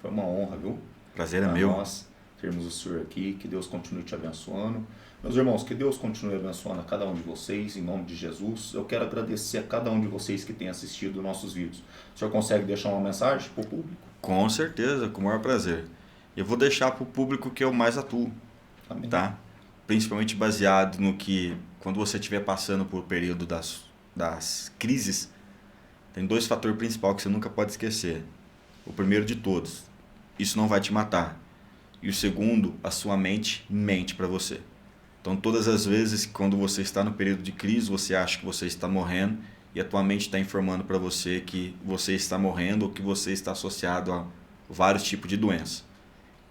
Foi uma honra, viu? Prazer é meu. Nós termos o senhor aqui, que Deus continue te abençoando. Meus irmãos, que Deus continue abençoando a cada um de vocês, em nome de Jesus. Eu quero agradecer a cada um de vocês que tem assistido nossos vídeos. O senhor consegue deixar uma mensagem para o público? Com certeza, com o maior prazer. Eu vou deixar para o público que eu mais atuo. Amém. Tá? Principalmente baseado no que, quando você estiver passando por período das crises, tem 2 fatores principais que você nunca pode esquecer. O primeiro de todos, isso não vai te matar. E o segundo, a sua mente mente para você. Então, todas as vezes que quando você está no período de crise, você acha que você está morrendo e a tua mente está informando para você que você está morrendo ou que você está associado a vários tipos de doença.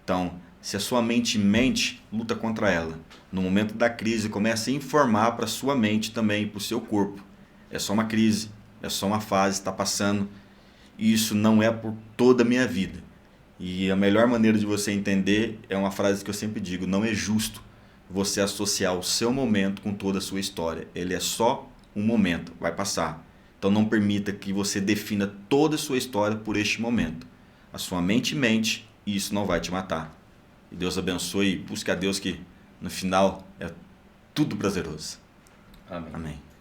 Então, se a sua mente mente, luta contra ela. No momento da crise, comece a informar para a sua mente também, para o seu corpo. É só uma crise, é só uma fase, está passando. E isso não é por toda a minha vida. E a melhor maneira de você entender é uma frase que eu sempre digo: não é justo você associar o seu momento com toda a sua história. Ele é só um momento, vai passar. Então não permita que você defina toda a sua história por este momento. A sua mente mente e isso não vai te matar. E Deus abençoe e busque a Deus, que no final é tudo prazeroso. Amém. Amém.